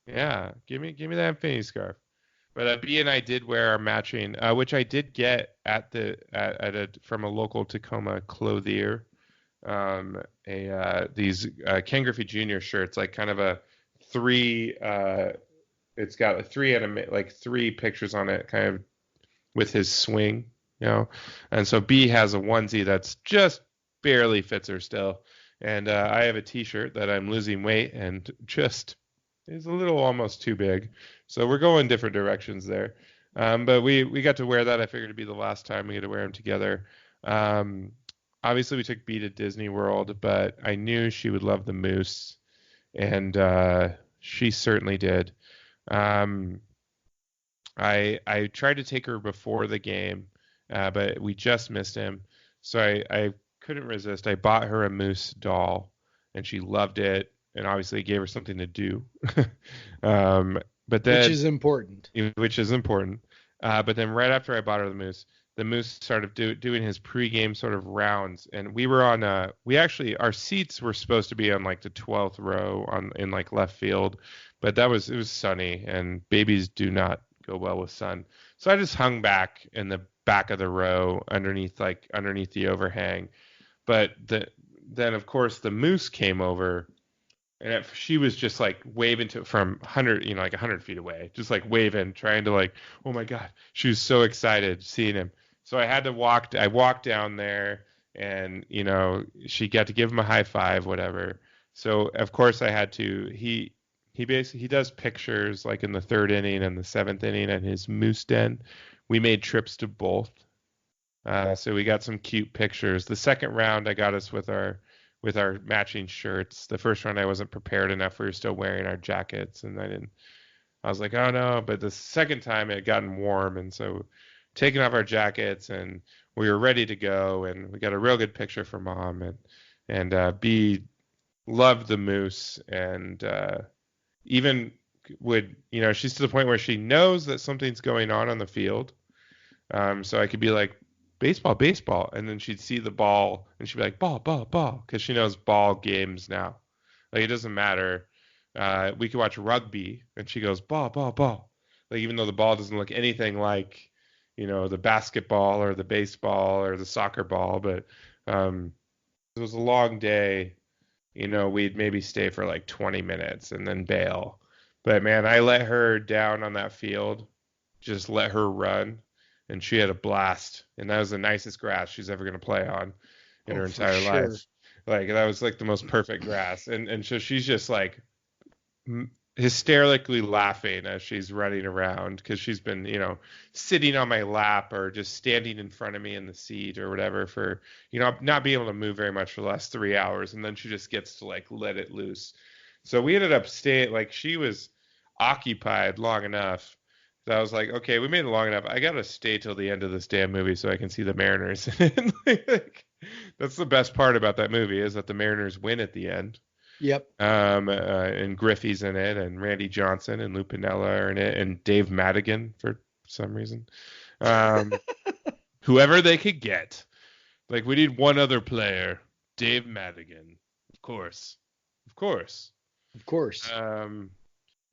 Speaker 3: Yeah. Give me that infinity scarf. But B and I did wear our matching, which I did get from a local Tacoma clothier. These Ken Griffey Jr. shirts, like kind of a three. It's got a three pictures on it, kind of with his swing, And so B has a onesie that's just barely fits her still, and I have a T-shirt that I'm losing weight and just is a little almost too big. So we're going different directions there. But we got to wear that. I figured it'd be the last time we get to wear them together. Obviously, we took B to Disney World, but I knew she would love the moose, and she certainly did. I tried to take her before the game, but we just missed him, so I couldn't resist. I bought her a moose doll, and she loved it, and obviously gave her something to do. But then,
Speaker 2: which is important.
Speaker 3: But then right after I bought her the moose started doing his pregame sort of rounds, and we were on our seats were supposed to be on like the 12th row in like left field, but it was sunny, and babies do not go well with sun. So I just hung back in the back of the row underneath the overhang. But then of course the moose came over, and she was just like waving from 100, like 100 feet away, just like waving, trying to like, oh my God, she was so excited seeing him. So I walked down there, and she got to give him a high five, whatever. So of course I had to. He does pictures like in the 3rd inning and the 7th inning at his moose den. We made trips to both, so we got some cute pictures. The second round I got us with our matching shirts. The first round I wasn't prepared enough. We were still wearing our jackets, and I was like, oh no. But the second time it had gotten warm, and so taking off our jackets, and we were ready to go, and we got a real good picture for Mom, and B loved the moose, and even would, she's to the point where she knows that something's going on the field. So I could be like, baseball, baseball. And then she'd see the ball and she'd be like, ball, ball, ball. Because she knows ball games now. Like, it doesn't matter. We could watch rugby and she goes, ball, ball, ball. Like, even though the ball doesn't look anything like, the basketball or the baseball or the soccer ball. But it was a long day. We'd maybe stay for like 20 minutes and then bail. But man, I let her down on that field, just let her run, and she had a blast. And that was the nicest grass she's ever going to play on in her entire life. Like, that was like the most perfect grass. And so she's just like hysterically laughing as she's running around because she's been, sitting on my lap or just standing in front of me in the seat or whatever for, not being able to move very much for the last 3 hours. And then she just gets to like let it loose. So we ended up staying, like, she was occupied long enough that I was like, okay, we made it long enough. I got to stay till the end of this damn movie so I can see the Mariners. Like, that's the best part about that movie is that the Mariners win at the end.
Speaker 2: Yep.
Speaker 3: And Griffey's in it, and Randy Johnson and Lou Piniella are in it, and Dave Madigan for some reason. Whoever they could get. Like, we need one other player. Dave Madigan. Of course.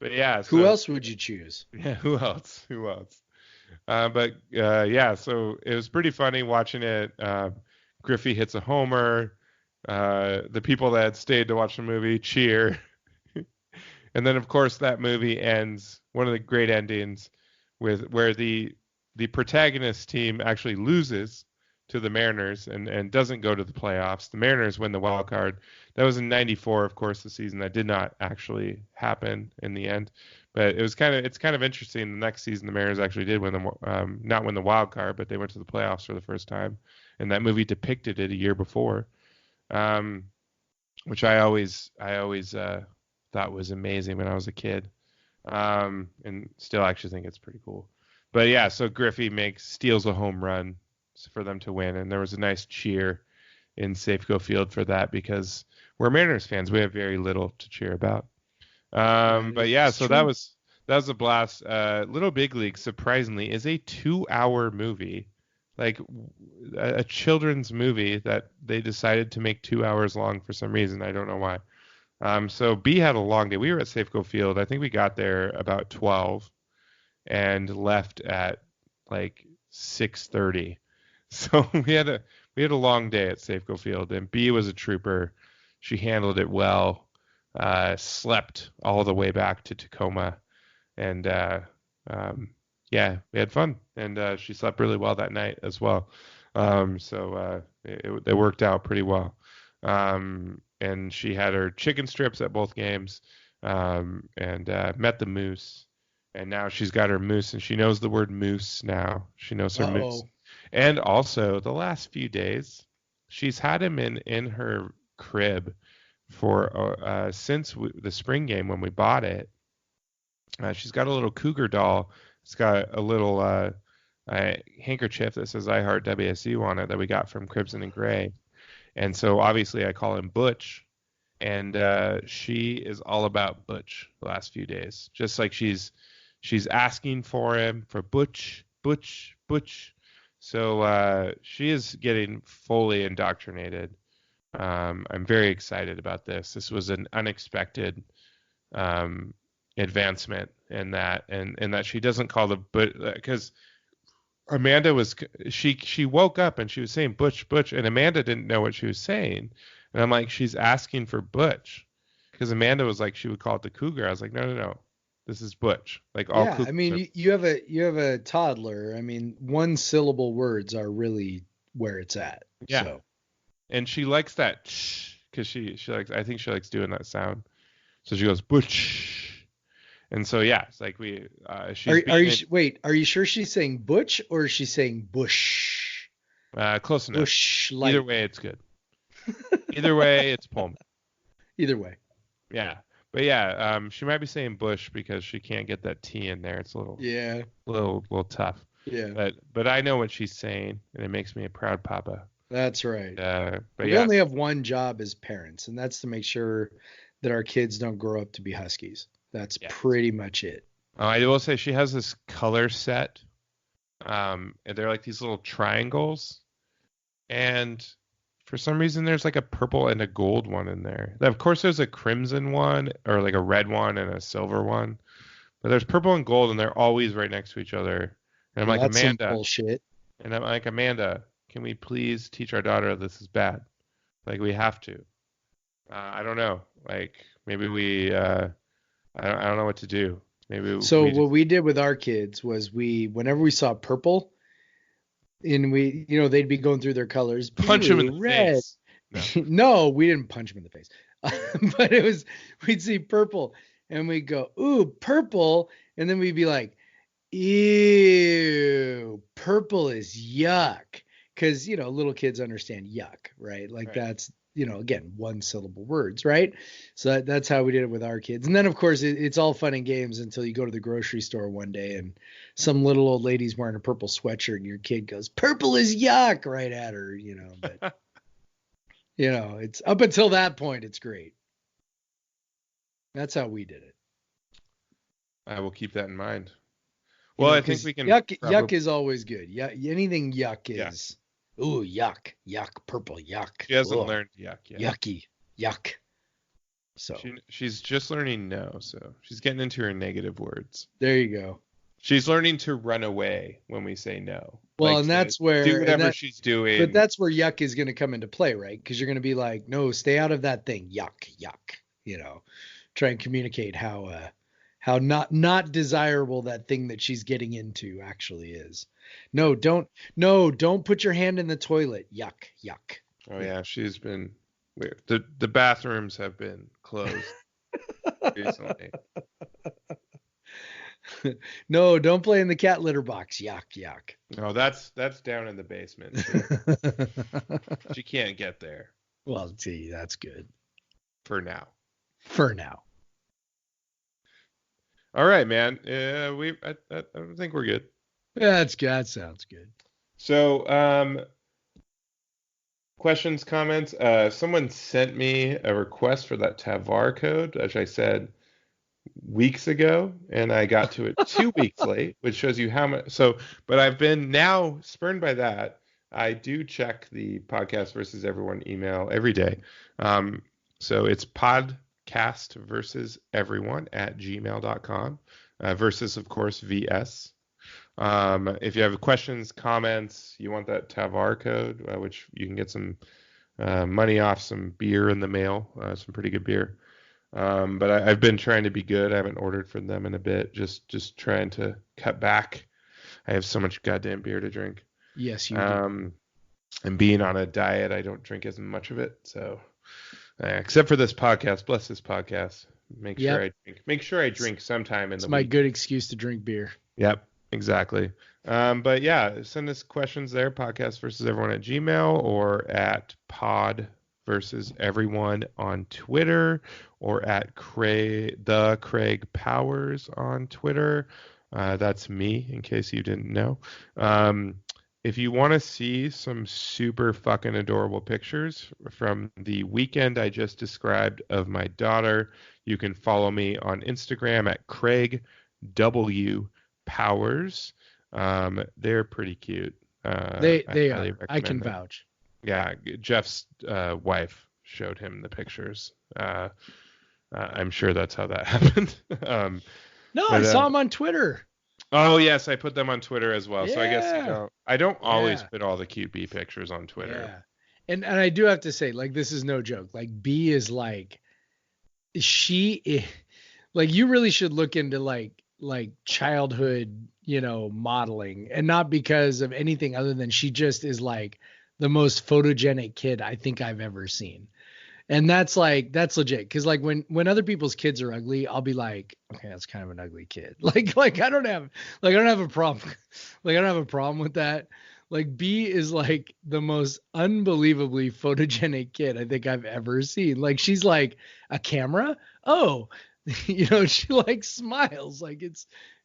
Speaker 3: But yeah. So,
Speaker 2: who else would you choose?
Speaker 3: Yeah, who else? So it was pretty funny watching it. Griffey hits a homer. The people that had stayed to watch the movie cheer. And then, of course, that movie ends, one of the great endings, with where the protagonist team actually loses to the Mariners and doesn't go to the playoffs. The Mariners win the wild card. That was in '94, of course, the season that did not actually happen in the end. But it's kind of interesting. The next season, the Mariners actually did win not win the wild card, but they went to the playoffs for the first time. And that movie depicted it a year before. Which I always thought was amazing when I was a kid, and still actually think it's pretty cool. But yeah, so Griffey steals a home run for them to win, and there was a nice cheer in Safeco Field for that because we're Mariners fans. We have very little to cheer about. But yeah, so that was a blast. Little Big League, surprisingly, is a 2-hour movie. Like a children's movie that they decided to make 2 hours long for some reason. I don't know why. So B had a long day. We were at Safeco Field. I think we got there about 12 and left at like 6:30. So we had a long day at Safeco Field, and B was a trooper. She handled it well. Slept all the way back to Tacoma, and yeah, we had fun, and she slept really well that night as well. So it worked out pretty well. And she had her chicken strips at both games, and met the moose. And now she's got her moose, and she knows the word moose now. She knows her moose. And also, the last few days, she's had him in her crib for since the spring game when we bought it. She's got a little cougar doll. It's got a little handkerchief that says I Heart WSU on it that we got from Cribson and Gray. And so obviously I call him Butch. And she is all about Butch the last few days. Just like she's asking for him, for Butch, Butch, Butch. So she is getting fully indoctrinated. I'm very excited about this. This was an unexpected advancement in that, and that she doesn't call because Amanda she woke up and she was saying Butch, Butch, and Amanda didn't know what she was saying, and I'm like, she's asking for Butch, because Amanda was like she would call it the Cougar. I was like, no, this is Butch. Like all. Yeah,
Speaker 2: I mean, you have a toddler. I mean, one syllable words are really where it's at.
Speaker 3: Yeah.
Speaker 2: So.
Speaker 3: And she likes that because she likes. I think she likes doing that sound. So she goes Butch. And so yeah, it's like we.
Speaker 2: Are you sure she's saying Butch or is she saying Bush?
Speaker 3: Close enough.
Speaker 2: Bush.
Speaker 3: Either way, it's good. Either way, it's Pullman.
Speaker 2: Either way.
Speaker 3: Yeah, but yeah, she might be saying Bush because she can't get that T in there. It's a little tough.
Speaker 2: Yeah.
Speaker 3: But I know what she's saying, and it makes me a proud papa.
Speaker 2: That's right.
Speaker 3: But
Speaker 2: we only have one job as parents, and that's to make sure that our kids don't grow up to be Huskies. That's
Speaker 3: Yes.
Speaker 2: pretty much it.
Speaker 3: I will say she has this color set. And they're like these little triangles. And for some reason, there's like a purple and a gold one in there. Of course, there's a crimson one or like a red one and a silver one. But there's purple and gold, and they're always right next to each other. And I'm
Speaker 2: Well,
Speaker 3: like,
Speaker 2: that's some
Speaker 3: Amanda.
Speaker 2: bullshit.
Speaker 3: And I'm like, Amanda, can we please teach our daughter this is bad? Like, we have to. I don't know. Like, maybe we, I don't know what to do. Maybe
Speaker 2: So
Speaker 3: we
Speaker 2: what we did with our kids was whenever we saw purple, and they'd be going through their colors,
Speaker 3: punch him in
Speaker 2: blue,
Speaker 3: the
Speaker 2: red.
Speaker 3: face. No.
Speaker 2: No, we didn't punch him in the face, but we'd see purple and we'd go, ooh, purple. And then we'd be like, ew, purple is yuck. Cause little kids understand yuck, right? Like
Speaker 3: Right.
Speaker 2: that's, again, one syllable words, right? So that's how we did it with our kids. And then of course it's all fun and games until you go to the grocery store one day and some little old lady's wearing a purple sweatshirt and your kid goes, purple is yuck right at her, but it's up until that point, it's great. That's how we did it.
Speaker 3: I will keep that in mind. Well, I think we can.
Speaker 2: Yuck is always good. Yeah, anything yuck is. Ooh, yuck, purple yuck.
Speaker 3: She hasn't
Speaker 2: Ugh,
Speaker 3: learned yuck yet.
Speaker 2: Yucky, yuck. So
Speaker 3: She's just learning no, so she's getting into her negative words.
Speaker 2: there you go.
Speaker 3: She's learning to run away when we say no.
Speaker 2: Well,
Speaker 3: Like,
Speaker 2: and
Speaker 3: to
Speaker 2: that's where
Speaker 3: do whatever she's doing.
Speaker 2: But that's where yuck is going to come into play, right? Because you're going to be like, no, stay out of that thing. Yuck. Try and communicate how not desirable that thing that she's getting into actually is. No, don't put your hand in the toilet. Yuck.
Speaker 3: Oh yeah, she's been weird. The bathrooms have been closed recently.
Speaker 2: No, don't play in the cat litter box. Yuck.
Speaker 3: No, that's down in the basement. She can't get there
Speaker 2: Well, gee, that's good.
Speaker 3: for now. All right, man. I think we're good.
Speaker 2: Yeah, that's good. That sounds good.
Speaker 3: So, questions, comments. Someone sent me a request for that Tavar code, which I said weeks ago, and I got to it 2 weeks late, which shows you how much. So, but I've been now spurned by that. I do check the podcast versus everyone email every day. So it's podcast versus everyone at gmail.com versus, of course, VS. If you have questions, comments, you want that Tavar code, which you can get some money off some beer in the mail, some pretty good beer. But I've been trying to be good. I haven't ordered from them in a bit, just trying to cut back. I have so much goddamn beer to drink.
Speaker 2: Yes, you do.
Speaker 3: And being on a diet, I don't drink as much of it. So, except for this podcast, bless this podcast. Make sure I drink sometime in the week.
Speaker 2: It's my good excuse to drink beer.
Speaker 3: Yep, exactly. But yeah, send us questions there, podcast versus everyone at Gmail, or at pod versus everyone on Twitter, or at the Craig Powers on Twitter. That's me, in case you didn't know. If you want to see some super fucking adorable pictures from the weekend I just described of my daughter, you can follow me on Instagram at Craig W. Powers. They're pretty cute.
Speaker 2: They are. I can
Speaker 3: them.
Speaker 2: vouch.
Speaker 3: Yeah, Jeff's wife showed him the pictures. I'm sure that's how that happened.
Speaker 2: I saw him on Twitter.
Speaker 3: Oh yes, I put them on Twitter as well.
Speaker 2: Yeah.
Speaker 3: So I guess I don't always put all the cute bee pictures on Twitter.
Speaker 2: Yeah. And I do have to say, like, this is no joke. Like, B is like, you really should look into like childhood, modeling, and not because of anything other than she just is like the most photogenic kid I think I've ever seen. And that's legit. Cause like when other people's kids are ugly, I'll be like, okay, that's kind of an ugly kid. Like I don't have a problem. Like I don't have a problem with that. Like B is like the most unbelievably photogenic kid I think I've ever seen. Like she's like a camera. Oh, she like smiles. Like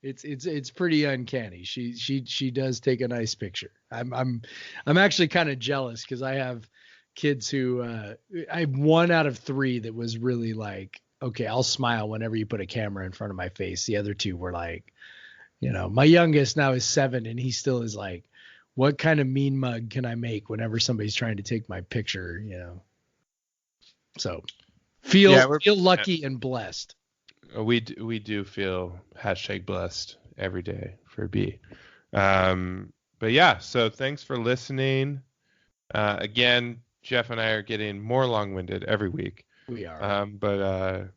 Speaker 2: it's pretty uncanny. She does take a nice picture. I'm actually kind of jealous because I have kids who I have 1 out of 3 that was really like okay, I'll smile whenever you put a camera in front of my face. The other two were like, my youngest now is 7 and he still is like, what kind of mean mug can I make whenever somebody's trying to take my picture, So feel lucky and blessed.
Speaker 3: We do feel #blessed every day for B. But yeah, so thanks for listening. Again, Jeff and I are getting more long-winded every week.
Speaker 2: We are.
Speaker 3: But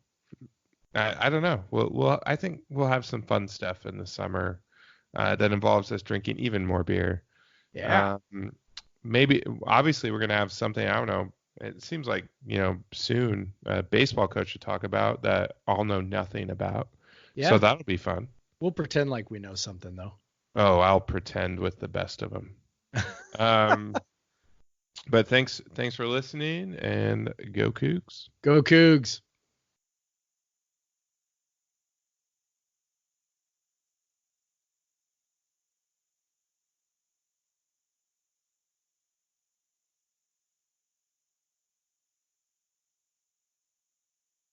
Speaker 3: I don't know. I think we'll have some fun stuff in the summer that involves us drinking even more beer.
Speaker 2: Yeah.
Speaker 3: Maybe, obviously, we're going to have something, I don't know. It seems like, soon a baseball coach to talk about that I'll know nothing about.
Speaker 2: Yeah.
Speaker 3: So that'll be fun.
Speaker 2: We'll pretend like we know something, though.
Speaker 3: Oh, I'll pretend with the best of them. But thanks for listening, and go Cougs.
Speaker 2: Go Cougs.